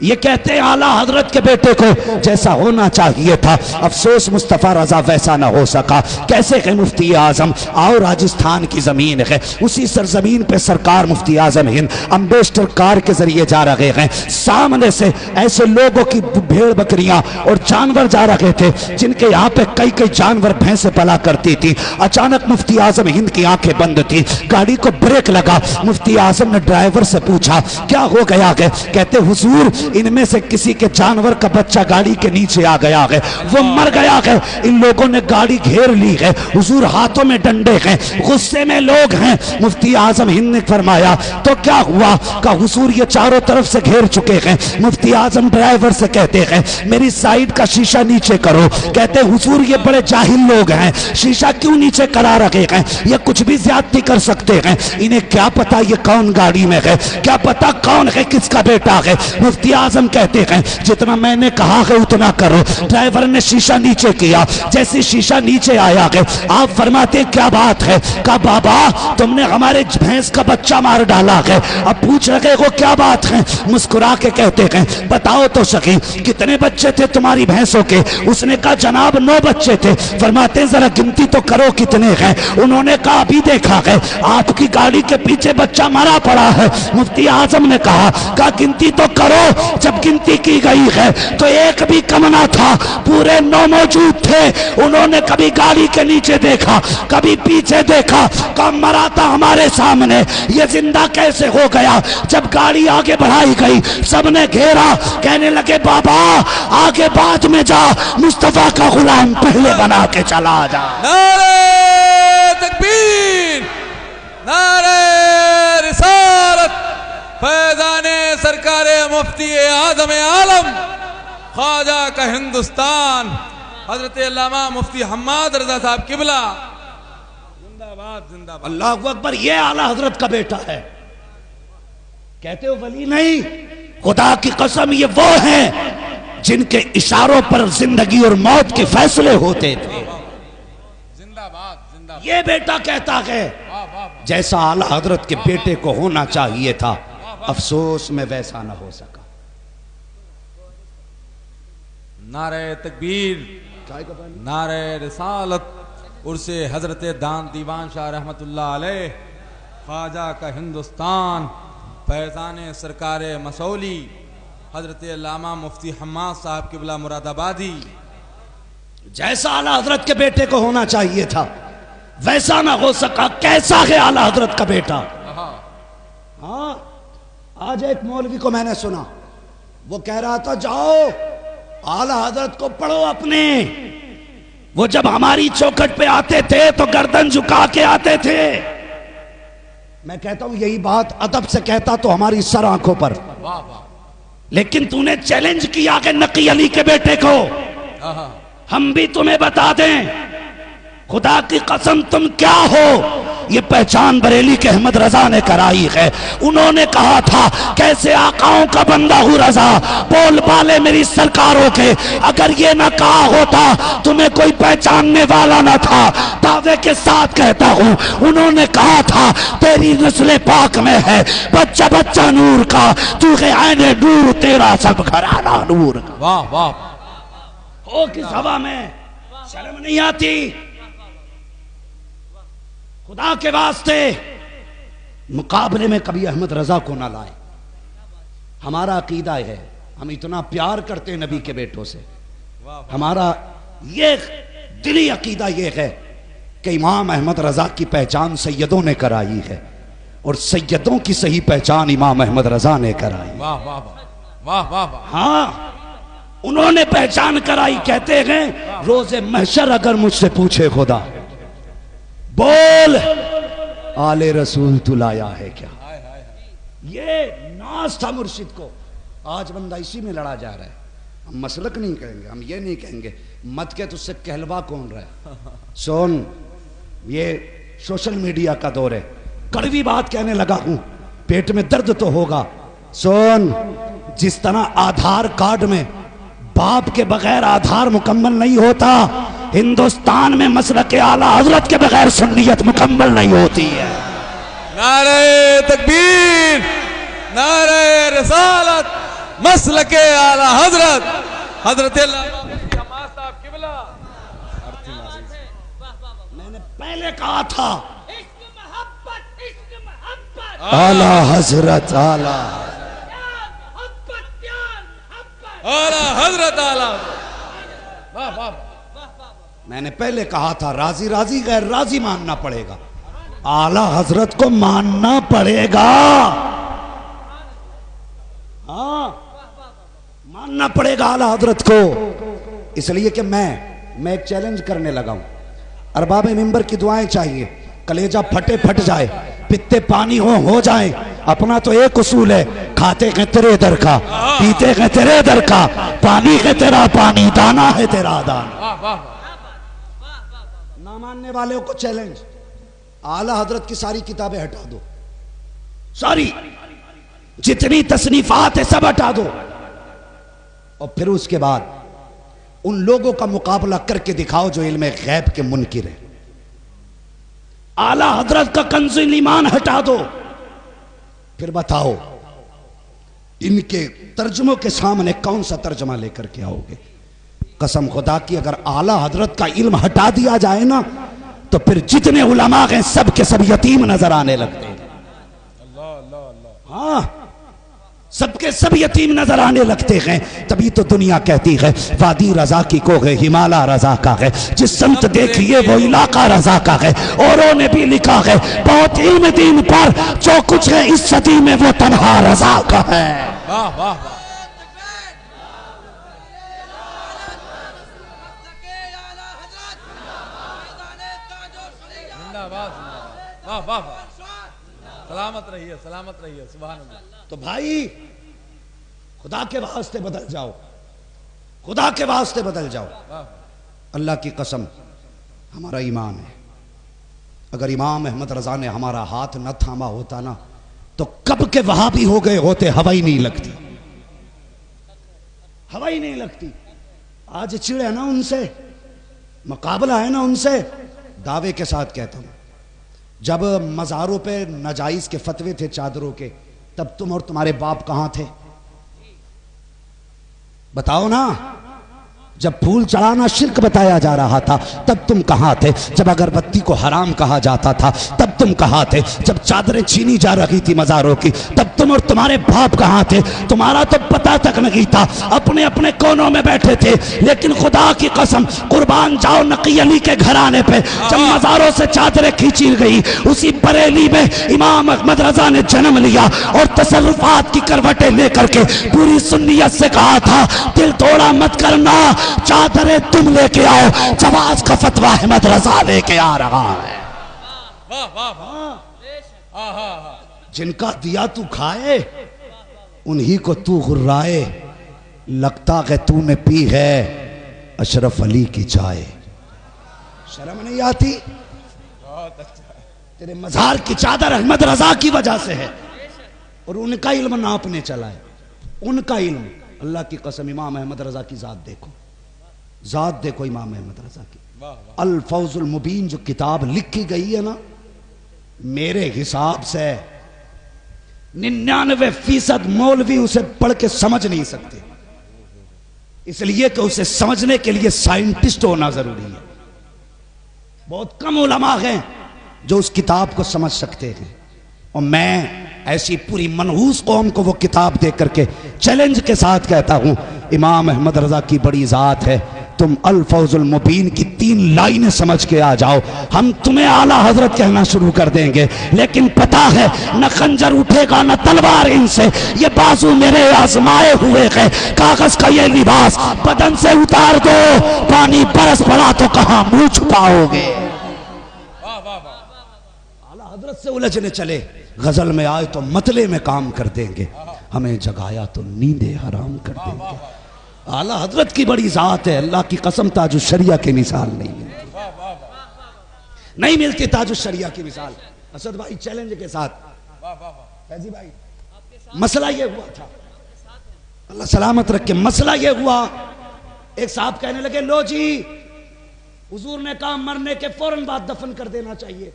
یہ کہتے ہیں اعلیٰ حضرت کے بیٹے کو جیسا ہونا چاہیے تھا، افسوس مصطفیٰ رضا ویسا نہ ہو سکا۔ کیسے کہ مفتی اعظم آؤ راجستھان کی زمین ہے، اسی سرزمین پہ سرکار مفتی اعظم ہند امبیسڈر کار کے ذریعے جا رہے ہیں۔ سامنے سے ایسے لوگوں کی بھیڑ بکریاں اور جانور جا رہے تھے جن کے یہاں پہ کئی جانور بھینسیں پلا کرتی تھی۔ اچانک مفتی اعظم ہند کی آنکھیں بند تھی، گاڑی کو بریک لگا۔ مفتی اعظم نے ڈرائیور سے پوچھا کیا ہو گیا ہے؟ کہتے حضور ان میں سے کسی کے جانور کا بچہ گاڑی کے نیچے آ گیا ہے، وہ مر گیا ہے، ان لوگوں نے گاڑی گھیر لی ہے، حضور ہاتھوں میں ڈنڈے ہیں، غصے میں لوگ ہیں۔ مفتی اعظم ہند نے فرمایا تو کیا ہوا؟ کہ حضور یہ چاروں طرف سے گھیر چکے ہیں۔ مفتی اعظم ڈرائیور سے کہتے ہیں میری سائیڈ کا شیشہ نیچے کرو۔ کہتے حضور یہ بڑے جاہل لوگ ہیں، شیشہ کیوں نیچے کرا رکھے ہیں؟ یہ کچھ بھی زیادتی کر سکتے ہیں، انہیں کیا پتا یہ کون گاڑی میں ہے، کیا پتا کون ہے، کس کا بیٹا ہے۔ مفتی اعظم کہتے ہیں جتنا میں نے کہا ہے اتنا کرو۔ ڈرائیور نے شیشہ نیچے کیا، جیسے شیشہ نیچے آیا ہے آپ فرماتے ہیں کیا بات ہے؟ کہا بابا تم نے ہمارے بھینس کا بچہ مار ڈالا ہے۔ اب پوچھ رہے ہو کیا بات ہے؟ مسکرا کے کہتے ہیں بتاؤ تو سکی کتنے بچے تھے تمہاری بھینسوں کے؟ اس نے کہا جناب 9 بچے تھے۔ فرماتے ہیں ذرا گنتی تو کرو کتنے ہیں؟ انہوں نے کہا ابھی دیکھا ہے آپ کی گاڑی کے پیچھے بچہ مرا پڑا ہے۔ مفتی اعظم نے کہا گنتی تو کرو۔ جب گنتی کی گئی ہے تو ایک بھی کم نہ تھا، پورے 9 موجود تھے۔ انہوں نے کبھی گاڑی کے نیچے دیکھا، کبھی پیچھے دیکھا، کم مرا تھا ہمارے سامنے، یہ زندہ کیسے ہو گیا؟ جب گاڑی آگے بڑھائی گئی سب نے گھیرا، کہنے لگے بابا آگے بعد میں جا، مصطفیٰ کا غلام پہلے بنا کے چلا جا۔ نعرہ تکبیر، نعرہ رسالت، فیضان سرکار مفتی اعظم عالم خواجہ کا ہندوستان حضرت علامہ مفتی حماد رضا صاحب قبلہ زندہ باد زندہ باد۔ اللہ اکبر، یہ اعلیٰ حضرت کا بیٹا ہے۔ کہتے ہو ولی نہیں، خدا کی قسم یہ وہ ہیں جن کے اشاروں پر زندگی اور موت کے فیصلے ہوتے تھے۔ زندہ باد زندہ باد۔ یہ بیٹا کہتا ہے جیسا اعلیٰ حضرت کے بیٹے کو ہونا چاہیے تھا، افسوس میں ویسا نہ ہو سکا۔ نعرہ تکبیر، چائے کا پانی. نعرہ رسالت عرس حضرت دان دیوان شاہ رحمت اللہ علیہ، خواجہ کا ہندوستان، فیضان سرکار مسولی حضرت علامہ مفتی حماد صاحب قبلہ مراد آبادی. جیسا اعلیٰ حضرت کے بیٹے کو ہونا چاہیے تھا ویسا نہ ہو سکا. کیسا ہے اعلیٰ حضرت کا بیٹا. ہاں آج ایک مولوی کو میں نے سنا، وہ کہہ رہا تھا جاؤ اعلیٰ حضرت کو پڑھو اپنے. وہ جب ہماری چوکھٹ پہ آتے تھے تو گردن جھکا کے آتے تھے. میں کہتا ہوں یہی بات ادب سے کہتا تو ہماری سر آنکھوں پر، لیکن تو نے چیلنج کیا کہ نقی علی کے بیٹے کو. ہم بھی تمہیں بتا دیں، خدا کی قسم تم کیا ہو یہ پہچان بریلی کے احمد رضا نے کرائی ہے. انہوں نے کہا تھا کیسے آقاؤں کا بندہ ہوں رضا، بول بالے میری سرکاروں کے. اگر یہ نہ کہا ہوتا تمہیں کوئی پہچاننے والا نہ تھا. دعوے کے ساتھ کہتا ہوں انہوں نے کہا تھا تیری نسل پاک میں ہے بچہ بچہ نور کا، تو ہے عین نور تیرا سب گھرانہ نور کا. واہ واہ. ہو کس ہوا میں شرم نہیں آتی. خدا کے واسطے مقابلے میں کبھی احمد رضا کو نہ لائے. ہمارا عقیدہ ہے، ہم اتنا پیار کرتے ہیں نبی کے بیٹوں سے. ہمارا یہ دلی عقیدہ یہ ہے کہ امام احمد رضا کی پہچان سیدوں نے کرائی ہے اور سیدوں کی صحیح پہچان امام احمد رضا نے کرائی. واہ واہ واہ واہ واہ. ہاں انہوں نے پہچان کرائی. کہتے ہیں روز محشر اگر مجھ سے پوچھے خدا بول آل رسول تو لایا ہے کیا. یہ ناز تھا مرشد کو. آج بندہ اسی میں لڑا جا رہا ہے. ہم مسلک نہیں کہیں گے، ہم یہ نہیں کہیں گے مت کہ تجھ سے کہلوا کون رہا ہے. سون یہ سوشل میڈیا کا دور ہے. کڑوی بات کہنے لگا ہوں، پیٹ میں درد تو ہوگا. سون جس طرح آدھار کارڈ میں باپ کے بغیر آدھار مکمل نہیں ہوتا، ہندوستان میں مسلک اعلیٰ حضرت کے بغیر سنیت مکمل نہیں ہوتی ہے. نعرہ تکبیر، نعرہ رسالت، مسلک اعلیٰ حضرت حضرت علامہ مفتی حماد صاحب قبلہ. میں نے پہلے کہا تھا اعلیٰ حضرت اعلیٰ حضرت اعلیٰ. واہ واہ. میں نے پہلے کہا تھا راضی راضی غیر راضی ماننا پڑے گا، اعلیٰ حضرت کو ماننا پڑے گا. ہاں ماننا پڑے گا اعلیٰ حضرت کو. اس لیے کہ میں ایک چیلنج کرنے لگا ہوں. ارباب منبر کی دعائیں چاہیے. کلیجہ پھٹے پھٹ جائے، پتے پانی ہو جائیں. اپنا تو ایک اصول ہے، کھاتے ہیں تیرے در کا، پیتے ہیں تیرے در کا، پانی ہے تیرا پانی، دانا ہے تیرا دانا. نہ ماننے والوں کو چیلنج، اعلیٰ حضرت کی ساری کتابیں ہٹا دو، ساری جتنی تصنیفات ہے سب ہٹا دو، اور پھر اس کے بعد ان لوگوں کا مقابلہ کر کے دکھاؤ جو علم غیب کے منکر ہیں. اعلیٰ حضرت کا کنز ایمان ہٹا دو، پھر بتاؤ ان کے ترجموں کے سامنے کون سا ترجمہ لے کر کے آؤ گے. قسم خدا کی اگر اعلیٰ حضرت کا علم ہٹا دیا جائے نا تو پھر جتنے علماء ہیں سب کے سب یتیم نظر آنے لگتے ہیں. ہاں سب کے سب یتیم نظر آنے لگتے ہیں. تبھی تو دنیا کہتی ہے وادی رضا کی کو ہے، ہمالا رضا کا ہے، جس سمت دیکھیے وہ علاقہ رضا کا ہے. اوروں نے بھی لکھا ہے بہت علم دین پر، جو کچھ ہے اس صدی میں وہ تنہا رضا کا ہے. واہ واہ. واہ واہ. سلامت رہیے، سلامت رہیے. سبحان اللہ. تو بھائی خدا کے واسطے بدل جاؤ، خدا کے واسطے بدل جاؤ. اللہ کی قسم ہمارا ایمان ہے. اگر امام احمد رضا نے ہمارا ہاتھ نہ تھاما ہوتا نا تو کب کے وہابی ہو گئے ہوتے. ہوا ہی نہیں لگتی، ہوا ہی نہیں لگتی. آج چڑ ہے نا ان سے، مقابلہ ہے نا ان سے. دعوے کے ساتھ کہتا ہوں جب مزاروں پہ ناجائز کے فتوے تھے چادروں کے، تب تم اور تمہارے باپ کہاں تھے؟ بتاؤ نا. جب پھول چڑھانا شرک بتایا جا رہا تھا تب تم کہاں تھے؟ جب اگربتی کو حرام کہا جاتا تھا تب تم کہاں تھے؟ جب چادریں چھینی جا رہی تھی مزاروں کی تب تم اور تمہارے باپ کہاں تھے؟ تمہارا تو پتہ تک نہیں تھا، اپنے اپنے کونوں میں بیٹھے تھے۔ لیکن خدا کی قسم قربان جاؤ نقی علی کے گھرانے پہ جب مزاروں سے چادریں کھینچی گئی، اسی بریلی میں امام احمد رضا نے جنم لیا اور تصرفات کی کروٹیں لے کر کے پوری سنیت سے کہا تھا دل توڑا مت کرنا، چادریں تم لے کے آؤ، جواز کا فتویٰ احمد رضا لے کے آ رہا ہے۔ جن کا دیا تو کھائے انہی کو تو غرائے، لگتا کہ تو نے پی ہے اشرف علی کی چائے۔ شرم نہیں آتی؟ تیرے مزار کی چادر احمد رضا کی وجہ سے ہے، اور ان کا علم ناپنے چلا ہے، ان کا علم۔ اللہ کی قسم امام احمد رضا کی ذات دیکھو، ذات دیکھو امام احمد رضا کی۔ الفوز المبین جو کتاب لکھی گئی ہے نا، میرے حساب سے 99% مولوی اسے پڑھ کے سمجھ نہیں سکتے، اس لیے کہ اسے سمجھنے کے لیے سائنٹسٹ ہونا ضروری ہے۔ بہت کم علماء ہیں جو اس کتاب کو سمجھ سکتے ہیں، اور میں ایسی پوری منحوس قوم کو وہ کتاب دے کر کے چیلنج کے ساتھ کہتا ہوں امام احمد رضا کی بڑی ذات ہے۔ تم الفوز المبین کی 3 لائنیں سمجھ کے آ جاؤ، ہم تمہیں اعلیٰ حضرت کہنا شروع کر دیں گے، لیکن پتہ ہے نہ خنجر اٹھے گا نہ تلوار ان سے، یہ بازو میرے آزمائے ہوئے ہیں، کاغذ کا یہ لباس بدن سے اتار دو، پانی برس پڑا تو کہاں منہ چھپاؤ گے۔ اعلیٰ حضرت سے الجھنے چلے، غزل میں آئے تو مطلع میں کام کر دیں گے، ہمیں جگایا تو نیندیں حرام کر دیں گے۔ اعلیٰ حضرت کی بڑی ذات ہے، اللہ کی قسم تاج الشریعہ کی مثال نہیں ملتی، نہیں ملتی تاج الشریعہ کی مثال۔ اسد بھائی چیلنج کے ساتھ، فیضی بھائی مسئلہ یہ ہوا تھا، اللہ سلامت رکھے، مسئلہ یہ ہوا، ایک صاحب کہنے لگے لو جی حضور نے کہا مرنے کے فوراً بعد دفن کر دینا چاہیے،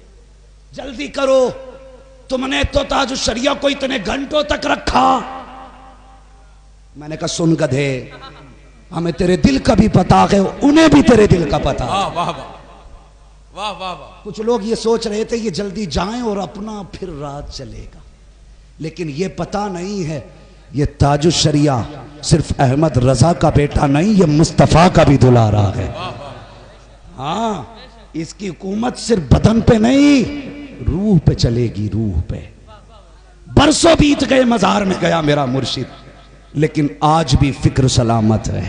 جلدی کرو، تم نے تو تاج الشریعہ کو اتنے گھنٹوں تک رکھا۔ میں نے کہا سن گدھے، ہمیں تیرے دل کا بھی پتا ہے، انہیں بھی تیرے دل کا پتا ہے۔ کچھ لوگ یہ سوچ رہے تھے یہ جلدی جائیں اور اپنا پھر رات چلے گا، لیکن یہ پتا نہیں ہے یہ تاج الشریعہ صرف احمد رضا کا بیٹا نہیں، یہ مصطفیٰ کا بھی دلارا ہے۔ ہاں اس کی حکومت صرف بدن پہ نہیں، روح پہ چلے گی، روح پہ۔ برسوں بیت گئے، مزار میں گیا میرا مرشد، لیکن آج بھی فکر سلامت ہے،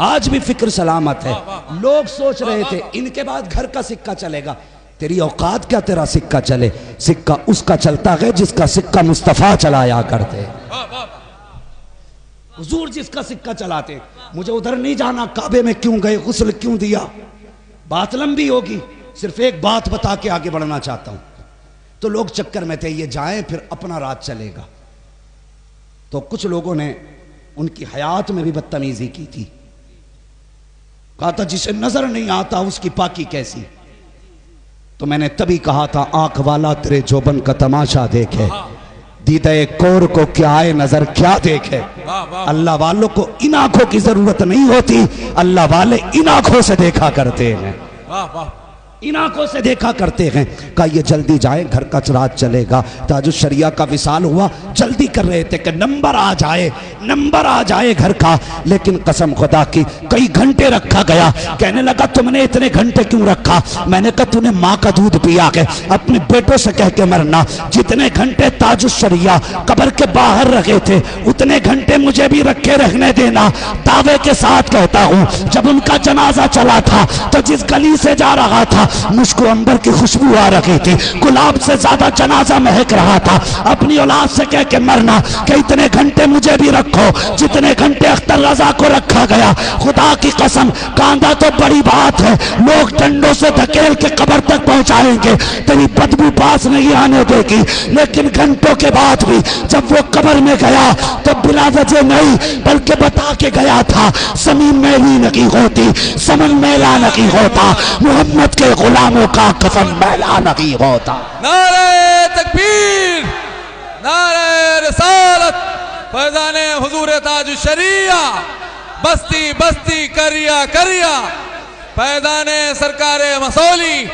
آج بھی فکر سلامت ہے۔ لوگ سوچ رہے تھے ان کے بعد گھر کا سکہ چلے گا، تیری اوقات کیا تیرا سکہ چلے، سکہ اس کا چلتا ہے جس کا سکہ مصطفیٰ چلایا کرتے، حضور جس کا سکہ چلاتے۔ مجھے ادھر نہیں جانا کعبے میں کیوں گئے، غسل کیوں دیا، بات لمبی ہوگی، صرف ایک بات بتا کے آگے بڑھنا چاہتا ہوں۔ تو لوگ چکر میں تھے یہ جائیں پھر اپنا رات چلے گا، تو کچھ لوگوں نے ان کی حیات میں بھی بدتمیزی کی تھی، کہا تھا جسے نظر نہیں آتا اس کی پاکی کیسی۔ تو میں نے تبھی کہا تھا آنکھ والا تیرے جوبن کا تماشا دیکھے، دیدے کور کو کیا آئے نظر کیا دیکھے۔ اللہ والوں کو ان آنکھوں کی ضرورت نہیں ہوتی، اللہ والے ان آنکھوں سے دیکھا کرتے ہیں، ان آنکھوں سے دیکھا کرتے ہیں۔ کہا یہ جلدی جائیں گھر کا رات چلے گا، تاج الشریعہ کا وصال ہوا، جلدی کر رہے تھے کہ نمبر آ جائے، نمبر آ جائے گھر کا، لیکن قسم خدا کی کئی گھنٹے رکھا گیا۔ کہنے لگا تم نے اتنے گھنٹے کیوں رکھا؟ میں نے کہا تو نے ماں کا دودھ پیا ہے، اپنے بیٹوں سے کہہ کے مرنا، جتنے گھنٹے تاج الشریعہ قبر کے باہر رکھے تھے اتنے گھنٹے مجھے بھی رکھے رہنے دینا۔ دعوے کے ساتھ کہتا ہوں جب ان کا جنازہ چلا تھا تو جس گلی سے جا رہا تھا مجھ کو عنبر کی خوشبو آ رہی تھی، گلاب سے زیادہ جنازہ مہک رہا تھا۔ اپنی اولاد سے کہہ کے مرنا کہ اتنے گھنٹے مجھے بھی رکھو جتنے گھنٹے اختر رضا کو رکھا گیا۔ خدا کی قسم کاندھا تو بڑی بات ہے، لوگ ڈنڈوں سے دھکیل کے قبر تک پہنچائیں گے، تیری بدبو پاس نہیں آنے دے گی، لیکن گھنٹوں کے بعد بھی جب وہ قبر میں گیا تو بلا وجہ نہیں بلکہ بتا کے گیا تھا زمین میلی نہیں ہوتی، سمن میلا نہیں ہوتا، محمد کے غلاموں کا کفن میلا نہیں ہوتا۔ نعرہ تکبیر، نعرہ رسالت، فیضان حضور تاج الشریعہ، بستی بستی کریا کریا پیدان سرکار مسولی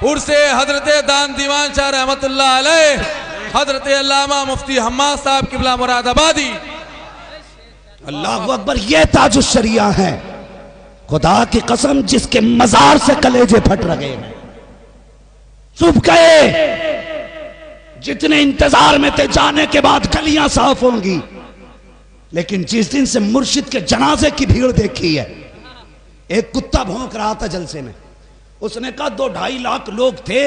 عرس حضرت دان دیوان شاہ رحمت اللہ علیہ حضرت علامہ مفتی حماد صاحب قبلہ مراد آبادی. اللہ اکبر. یہ تاج الشریعہ ہیں خدا کی قسم جس کے مزار سے کلیجے پھٹ رہے ہیں. صبح گئے جتنے انتظار میں تھے جانے کے بعد گلیاں صاف ہوں گی, لیکن جس دن سے مرشد کے جنازے کی بھیڑ دیکھی ہے, ایک کتا بھونک رہا تھا جلسے میں, اس نے کہا 2-2.5 لاکھ لوگ تھے,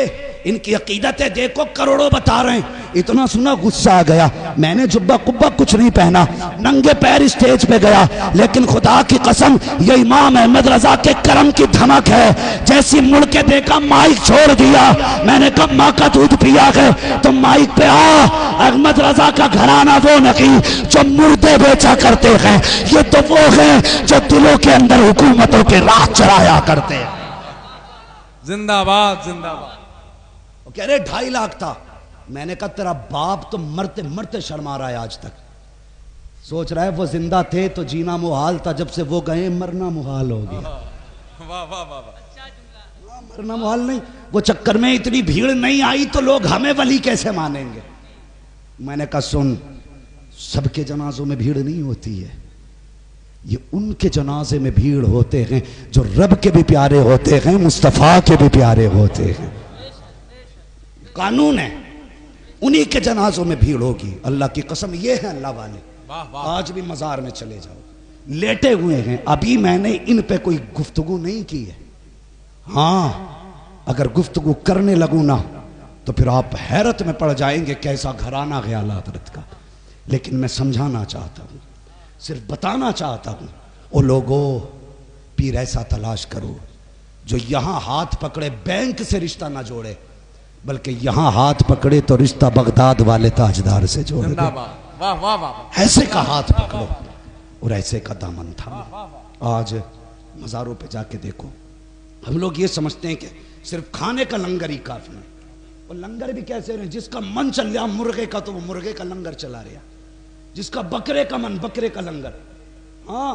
ان کی عقیدتیں دیکھو کروڑوں بتا رہے ہیں. اتنا سنا غصہ آ گیا, میں نے جبہ کبہ کچھ نہیں پہنا, ننگے پیر اسٹیج پہ گیا, لیکن خدا کی قسم یہ امام احمد رضا کے کرم کی دھمک ہے. جیسی مڑ کے دیکھا مائک چھوڑ دیا, میں نے کہا ماں کا دودھ پیا ہے تو مائک پہ آ. احمد رضا کا گھرانہ وہ نہیں جو مردے بیچا کرتے ہیں, یہ تو وہ ہیں جو دلوں کے اندر حکومتوں کے راہ چرایا کرتے ہیں. زندہ باد زندہ باد. وہ کہہ رہے 2.5 لاکھ تھا. میں نے کہا تیرا باپ تو مرتے مرتے شرما رہا ہے آج تک. سوچ رہا ہے وہ زندہ تھے تو جینا محال تھا, جب سے وہ گئے مرنا محال ہو گیا. واہ واہ واہ. مرنا محال نہیں, وہ چکر میں اتنی بھیڑ نہیں آئی تو لوگ ہمیں ولی کیسے مانیں گے. میں نے کہا سن, سب کے جنازوں میں بھیڑ نہیں ہوتی ہے, یہ ان کے جنازے میں بھیڑ ہوتے ہیں جو رب کے بھی پیارے ہوتے ہیں, مصطفیٰ کے بھی پیارے ہوتے ہیں. قانون ہے, انہی کے جنازوں میں بھیڑ ہوگی. اللہ کی قسم یہ ہے اللہ والے, آج بھی مزار میں چلے جاؤ لیٹے ہوئے ہیں. ابھی میں نے ان پہ کوئی گفتگو نہیں کی ہے. ہاں اگر گفتگو کرنے لگوں نا تو پھر آپ حیرت میں پڑ جائیں گے کیسا گھرانہ خیال حضرت کا. لیکن میں سمجھانا چاہتا ہوں, صرف بتانا چاہتا ہوں, او لوگو پیر ایسا تلاش کرو جو یہاں ہاتھ پکڑے بینک سے رشتہ نہ جوڑے, بلکہ یہاں ہاتھ پکڑے تو رشتہ بغداد والے تاجدار سے جوڑے. واہ واہ واہ. ایسے کا ہاتھ پکڑو اور ایسے کا دامن تھامو. آج مزاروں پہ جا کے دیکھو, ہم لوگ یہ سمجھتے ہیں کہ صرف کھانے کا لنگر ہی کافی ہے. اور لنگر بھی کیسے رہے, جس کا من چل رہا مرغے کا تو وہ مرغے کا لنگر چلا رہا, جس کا بکرے کا من بکرے کا لنگر. ہاں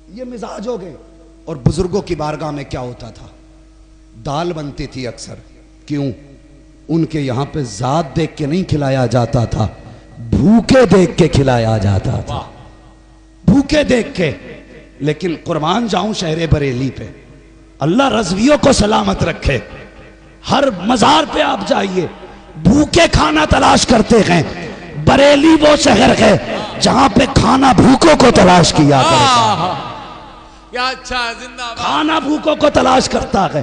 یہ مزاج ہو گئے. اور بزرگوں کی بارگاہ میں کیا ہوتا تھا, دال بنتی تھی اکثر. کیوں؟ ان کے یہاں پہ ذات دیکھ کے نہیں کھلایا جاتا تھا, بھوکے دیکھ کے کھلایا جاتا تھا, بھوکے دیکھ کے. لیکن قربان جاؤں شہر بریلی پہ, اللہ رضویوں کو سلامت رکھے, ہر مزار پہ آپ جائیے بھوکے کھانا تلاش کرتے ہیں. بریلی وہ شہر ہے جہاں پہ کھانا بھوکوں کو تلاش کیا کرتا ہے. کیا اچھا ہے, زندہ باد. کھانا بھوکوں کو تلاش کرتا ہے.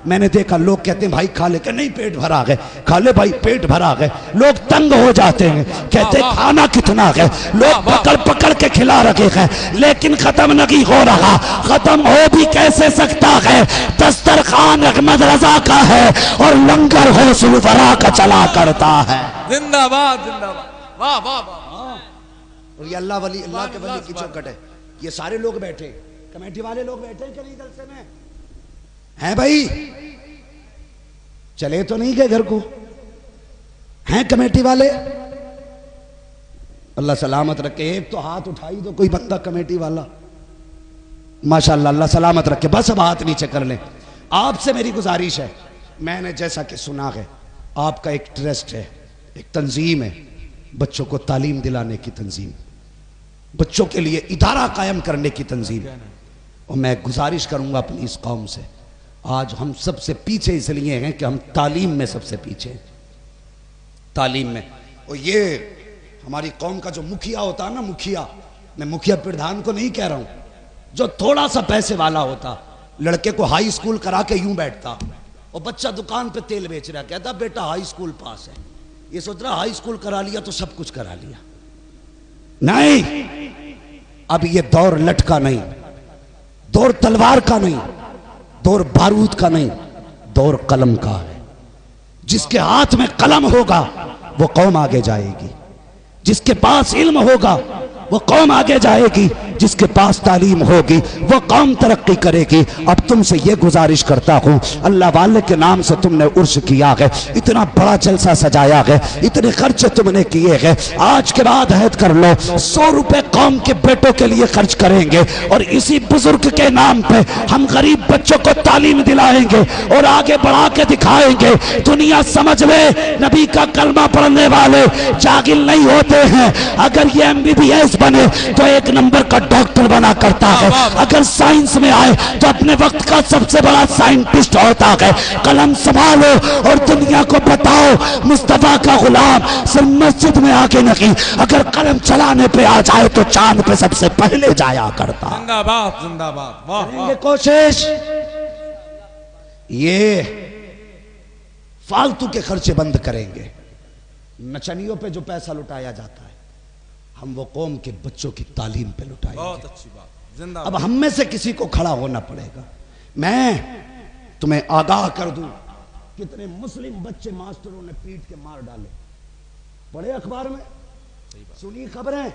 میں نے دیکھا لوگ کہتے ہیں بھائی کھا لے, کہ نہیں پیٹ بھرا گئے, کھا لے بھائی پیٹ بھرا گئے. لوگ تنگ ہو جاتے ہیں, کہتے ہیں کھانا کتنا ہے, لوگ پکڑ پکڑ کے کھلا رکھے ہیں, لیکن ختم نہیں ہو رہا. ختم ہو بھی کیسے سکتا ہے, دسترخوان احمد رضا کا ہے اور لنگر حوصل ورا کا چلا کرتا ہے. زندہ باد زندہ باد. واہ واہ واہ. اور یہ اللہ ولی, اللہ کے ولی کی چوکٹ ہے. یہ سارے لوگ بیٹھے, کمیٹی والے لوگ بیٹھے کہ نہیں جلسے میں ہیں بھائی؟ چلے تو نہیں گئے گھر کو, ہیں کمیٹی والے؟ اللہ سلامت رکھے. ایک تو ہاتھ اٹھائی تو کوئی بندہ کمیٹی والا, ماشاءاللہ اللہ سلامت رکھے. بس اب ہاتھ نیچے کر لیں. آپ سے میری گزارش ہے, میں نے جیسا کہ سنا ہے آپ کا ایک ٹرسٹ ہے, ایک تنظیم ہے, بچوں کو تعلیم دلانے کی تنظیم, بچوں کے لیے ادارہ قائم کرنے کی تنظیم. اور میں گزارش کروں گا اپنی اس قوم سے, آج ہم سب سے پیچھے اس لیے ہیں کہ ہم تعلیم میں سب سے پیچھے ہیں, تعلیم میں. اور یہ ہماری قوم کا جو مکھیا ہوتا ہے نا, مکھیا, میں مکھیا پردھان کو نہیں کہہ رہا ہوں, جو تھوڑا سا پیسے والا ہوتا, لڑکے کو ہائی سکول کرا کے یوں بیٹھتا, اور بچہ دکان پہ تیل بیچ رہا, کہتا بیٹا ہائی سکول پاس ہے, یہ سوچ رہا ہائی سکول کرا لیا تو سب کچھ کرا لیا. نہیں, اب یہ دور لٹ کا نہیں, دور تلوار کا نہیں, دور بارود کا نہیں, دور قلم کا ہے. جس کے ہاتھ میں قلم ہوگا وہ قوم آگے جائے گی, جس کے پاس علم ہوگا وہ قوم آگے جائے گی, جس کے پاس تعلیم ہوگی وہ قوم ترقی کرے گی۔ اب تم سے یہ گزارش کرتا ہوں، اللہ والے کے نام سے تم نے عرس کیا ہے، اتنا بڑا جلسہ سجایا ہے، اتنے خرچے تم نے کیے ہیں، آج کے بعد عہد کر لو 100 روپے قوم کے بیٹوں کے لیے خرچ کریں گے، اور اسی بزرگ کے نام پہ ہم غریب بچوں کو تعلیم دلائیں گے اور آگے بڑھا کے دکھائیں گے۔ دنیا سمجھ لے نبی کا کلمہ پڑھنے والے جاہل نہیں ہوتے ہیں۔ اگر یہ MBBS بنے تو 1 نمبر کا ڈاکٹر بنا کرتا ہے، اگر سائنس میں آئے تو اپنے وقت کا سب سے بڑا سائنٹسٹ ہوتا ہے۔ قلم سنبھالو اور دنیا کو بتاؤ مصطفیٰ کا غلام صرف مسجد میں آگے نہیں، اگر قلم چلانے پہ آ جائے تو چاند پہ سب سے پہلے جایا کرتا۔ زندہ باد، زندہ باد، واہ کریں واہ۔ گے کوشش، یہ فالتو کے خرچے بند کریں گے۔ نچنیوں پہ جو پیسہ لٹایا جاتا ہے ہم وہ قوم کے بچوں کی تعلیم پہ لٹائیں گے۔ بہت اچھی بات، زندہ اب باد۔ ہم میں سے کسی کو کھڑا ہونا پڑے گا۔ میں تمہیں آگاہ کر دوں، کتنے مسلم بچے ماسٹروں نے پیٹ کے مار ڈالے، پڑھے اخبار میں، سنی خبریں،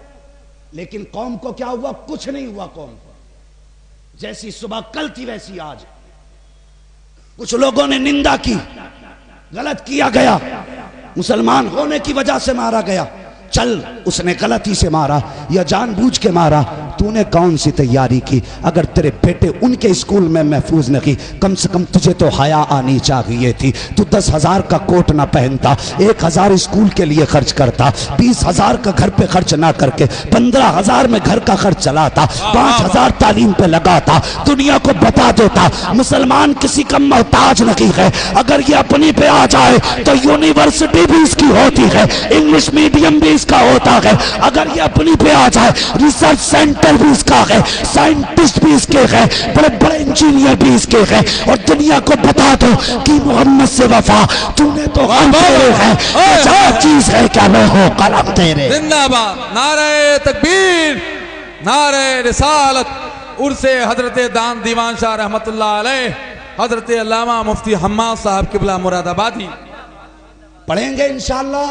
لیکن قوم کو کیا ہوا؟ کچھ نہیں ہوا۔ قوم کو جیسی صبح کل تھی ویسی آج۔ کچھ لوگوں نے نندا کی، غلط کیا گیا، مسلمان ہونے کی وجہ سے مارا گیا، چل اس نے غلطی سے مارا یا جان بوجھ کے مارا، تو نے کون سی تیاری کی؟ اگر تیرے بیٹے ان کے اسکول میں محفوظ نہیں، کم سے کم تجھے تو حیا آنی چاہیے تھی۔ تو 10,000 کا کوٹ نہ پہنتا، 1,000 اسکول کے لیے خرچ کرتا، 20,000 کا گھر پہ خرچ نہ کر کے 15,000 میں گھر کا خرچ چلاتا، 5,000 تعلیم پہ لگاتا، دنیا کو بتا دیتا مسلمان کسی کا محتاج نہیں ہے۔ اگر یہ اپنی پہ آ جائے تو یونیورسٹی بھی اس کی ہوتی ہے، انگلش میڈیم بھی اس کا ہوتا ہے۔ اگر یہ اپنی پہ آ جائے ریسرچ سینٹر بھی اس کا ہے، سائنٹسٹ بھی اس کے ہے، بڑے بڑے انجینئر بھی اس کے ہے، اور دنیا کو بتا دو کہ محمد سے وفا تو نے تو غم تیرے ہے، کیا چیز ہے کیا میں ہو قلم تیرے۔ زندہ باد، نعرہ تکبیر، نعرہ رسالت، عرس حضرت دان دیوان شاہ رحمت اللہ علیہ، حضرت علامہ مفتی حماد صاحب قبلہ مراد آبادی۔ پڑھیں گے انشاءاللہ۔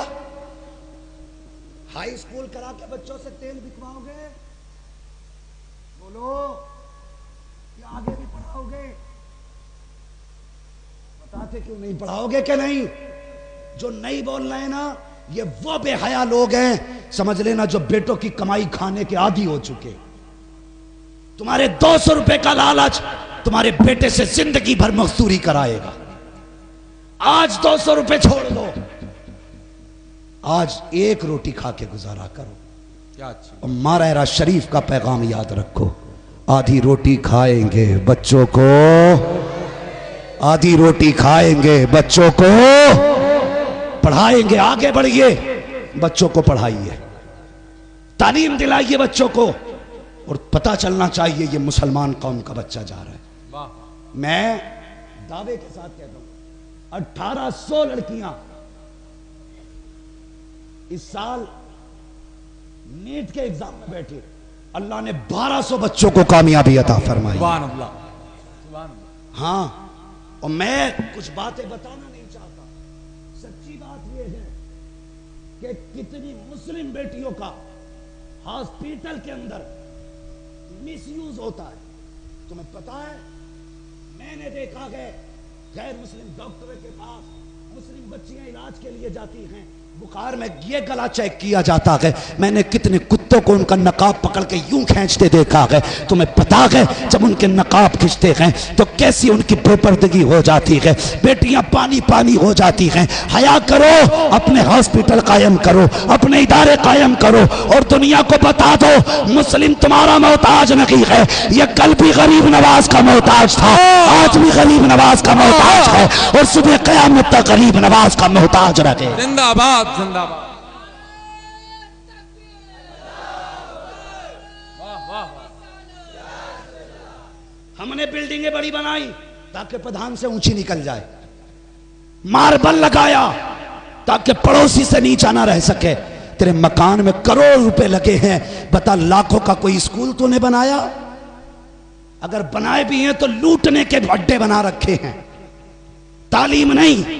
ہائی اسکول کرا کے بچوں سے تیل بکواؤ گے؟ بولو، یا آگے بھی پڑھاؤ گے؟ بتاتے کیوں نہیں پڑھاؤ گے کہ نہیں؟ جو نہیں بول رہے ہیں نا یہ وہ بے حیا لوگ ہیں، سمجھ لینا، جو بیٹوں کی کمائی کھانے کے عادی ہو چکے۔ تمہارے 200 روپے کا لالچ تمہارے بیٹے سے زندگی بھر مزدوری کرائے گا۔ آج 200 روپے چھوڑ دو، آج 1 روٹی کھا کے گزارا کرو۔ کیا اچھی اور مارا شریف کا پیغام یاد رکھو، آدھی روٹی کھائیں گے بچوں کو، آدھی روٹی کھائیں گے بچوں کو پڑھائیں گے۔ آگے بڑھئے، بچوں کو پڑھائیے، تعلیم دلائیے بچوں کو، اور پتہ چلنا چاہیے یہ مسلمان قوم کا بچہ جا رہا ہے۔ واہ، میں دعوے کے ساتھ کہتا ہوں 1800 لڑکیاں اس سال نیٹ کے ایگزام میں بیٹھے، اللہ نے 1200 بچوں کو کامیابی عطا فرمائی۔ سبحان اللہ، سبحان اللہ۔ ہاں، اور میں کچھ باتیں بتانا نہیں چاہتا، سچی بات یہ ہے کہ کتنی مسلم بیٹیوں کا ہاسپیٹل کے اندر مس یوز ہوتا ہے، تمہیں پتا ہے؟ میں نے دیکھا ہے غیر مسلم ڈاکٹر کے پاس مسلم بچیاں علاج کے لیے جاتی ہیں، بخار میں یہ گلا چیک کیا جاتا ہے، میں نے کتنے کتوں کو ان کا نقاب پکڑ کے یوں کھینچتے دیکھا ہے۔ تمہیں پتا ہے جب ان کے نقاب کھینچتے ہیں تو کیسی ان کی بے پردگی ہو جاتی ہے، بیٹیاں پانی پانی ہو جاتی ہیں۔ حیا کرو، اپنے ہاسپٹل قائم کرو، اپنے ادارے قائم کرو، اور دنیا کو بتا دو مسلم تمہارا محتاج نہیں ہے، یہ کل بھی غریب نواز کا محتاج تھا، آج بھی غریب نواز کا محتاج ہے، اور صبح قیامت تک غریب نواز کا محتاج رہے۔ زندہ باد، زندہ باد۔ ہم نے بلڈنگیں بڑی بنائی تاکہ پردھان سے اونچی نکل جائے، ماربل لگایا تاکہ پڑوسی سے نیچا نہ رہ سکے۔ تیرے مکان میں کروڑ روپے لگے ہیں، بتا لاکھوں کا کوئی اسکول تو نے بنایا؟ اگر بنائے بھی ہیں تو لوٹنے کے اڈے بنا رکھے ہیں، تعلیم نہیں،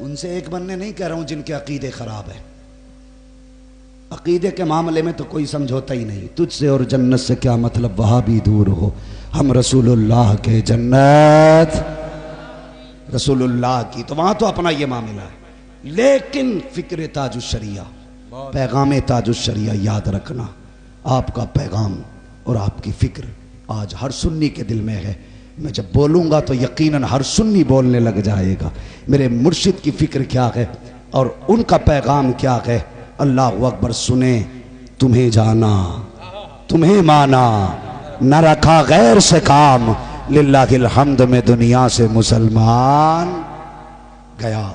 ان سے ایک بننے نہیں کہہ رہا ہوں جن کے عقیدے خراب ہیں. عقیدے کے معاملے میں تو کوئی سمجھوتا ہی نہیں. تجھ سے اور جنت سے کیا مطلب وہاں بھی دور ہو, ہم رسول اللہ کے جنت رسول اللہ کی, تو وہاں تو اپنا یہ معاملہ ہے. لیکن فکر تاج الشریعہ, پیغام تاج الشریعہ یاد رکھنا, آپ کا پیغام اور آپ کی فکر آج ہر سنی کے دل میں ہے. میں جب بولوں گا تو یقیناً ہر سنی بولنے لگ جائے گا میرے مرشد کی فکر کیا ہے اور ان کا پیغام کیا ہے. اللہ اکبر. سنیں, تمہیں جانا تمہیں مانا, نہ رکھا غیر سے کام, للہ الحمد میں دنیا سے مسلمان گیا.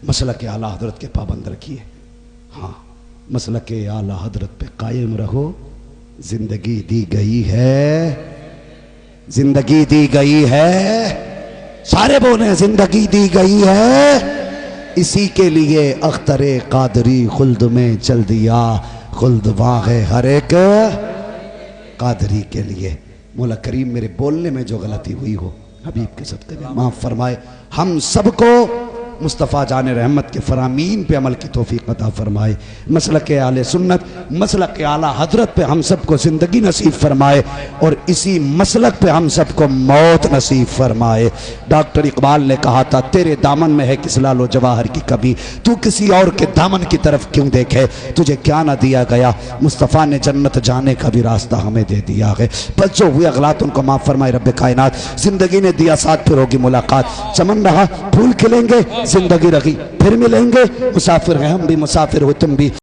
مسلک اعلیٰ حضرت کے پابند رکھیے. ہاں, مسلک اعلیٰ حضرت پہ قائم رہو. زندگی دی گئی ہے, زندگی دی گئی ہے, سارے بولیں زندگی دی گئی ہے. اسی کے لیے اختر قادری خلد میں چل دیا, خلد وہاں ہے ہر ایک قادری کے لیے. مولا کریم میرے بولنے میں جو غلطی ہوئی ہو حبیب کے صدقے میں معاف فرمائے. ہم سب کو مصطفیٰ جان رحمت کے فرامین پہ عمل کی توفیق عطا فرمائے. مسلک اہل سنت, مسلک اعلیٰ حضرت پہ ہم سب کو زندگی نصیب فرمائے اور اسی مسلک پہ ہم سب کو موت نصیب فرمائے. ڈاکٹر اقبال نے کہا تھا تیرے دامن میں ہے کس لال و جواہر کی کمی, تو کسی اور کے دامن کی طرف کیوں دیکھے, تجھے کیا نہ دیا گیا. مصطفیٰ نے جنت جانے کا بھی راستہ ہمیں دے دیا ہے. بس جو ہوئے اغلاط ان کو معاف فرمائے رب کائنات. زندگی نے دیا ساتھ, پھر ہوگی ملاقات. چمن رہا پھول کھلیں گے, زندگی رہی پھر ملیں گے. مسافر ہیں ہم بھی, مسافر ہو تم بھی.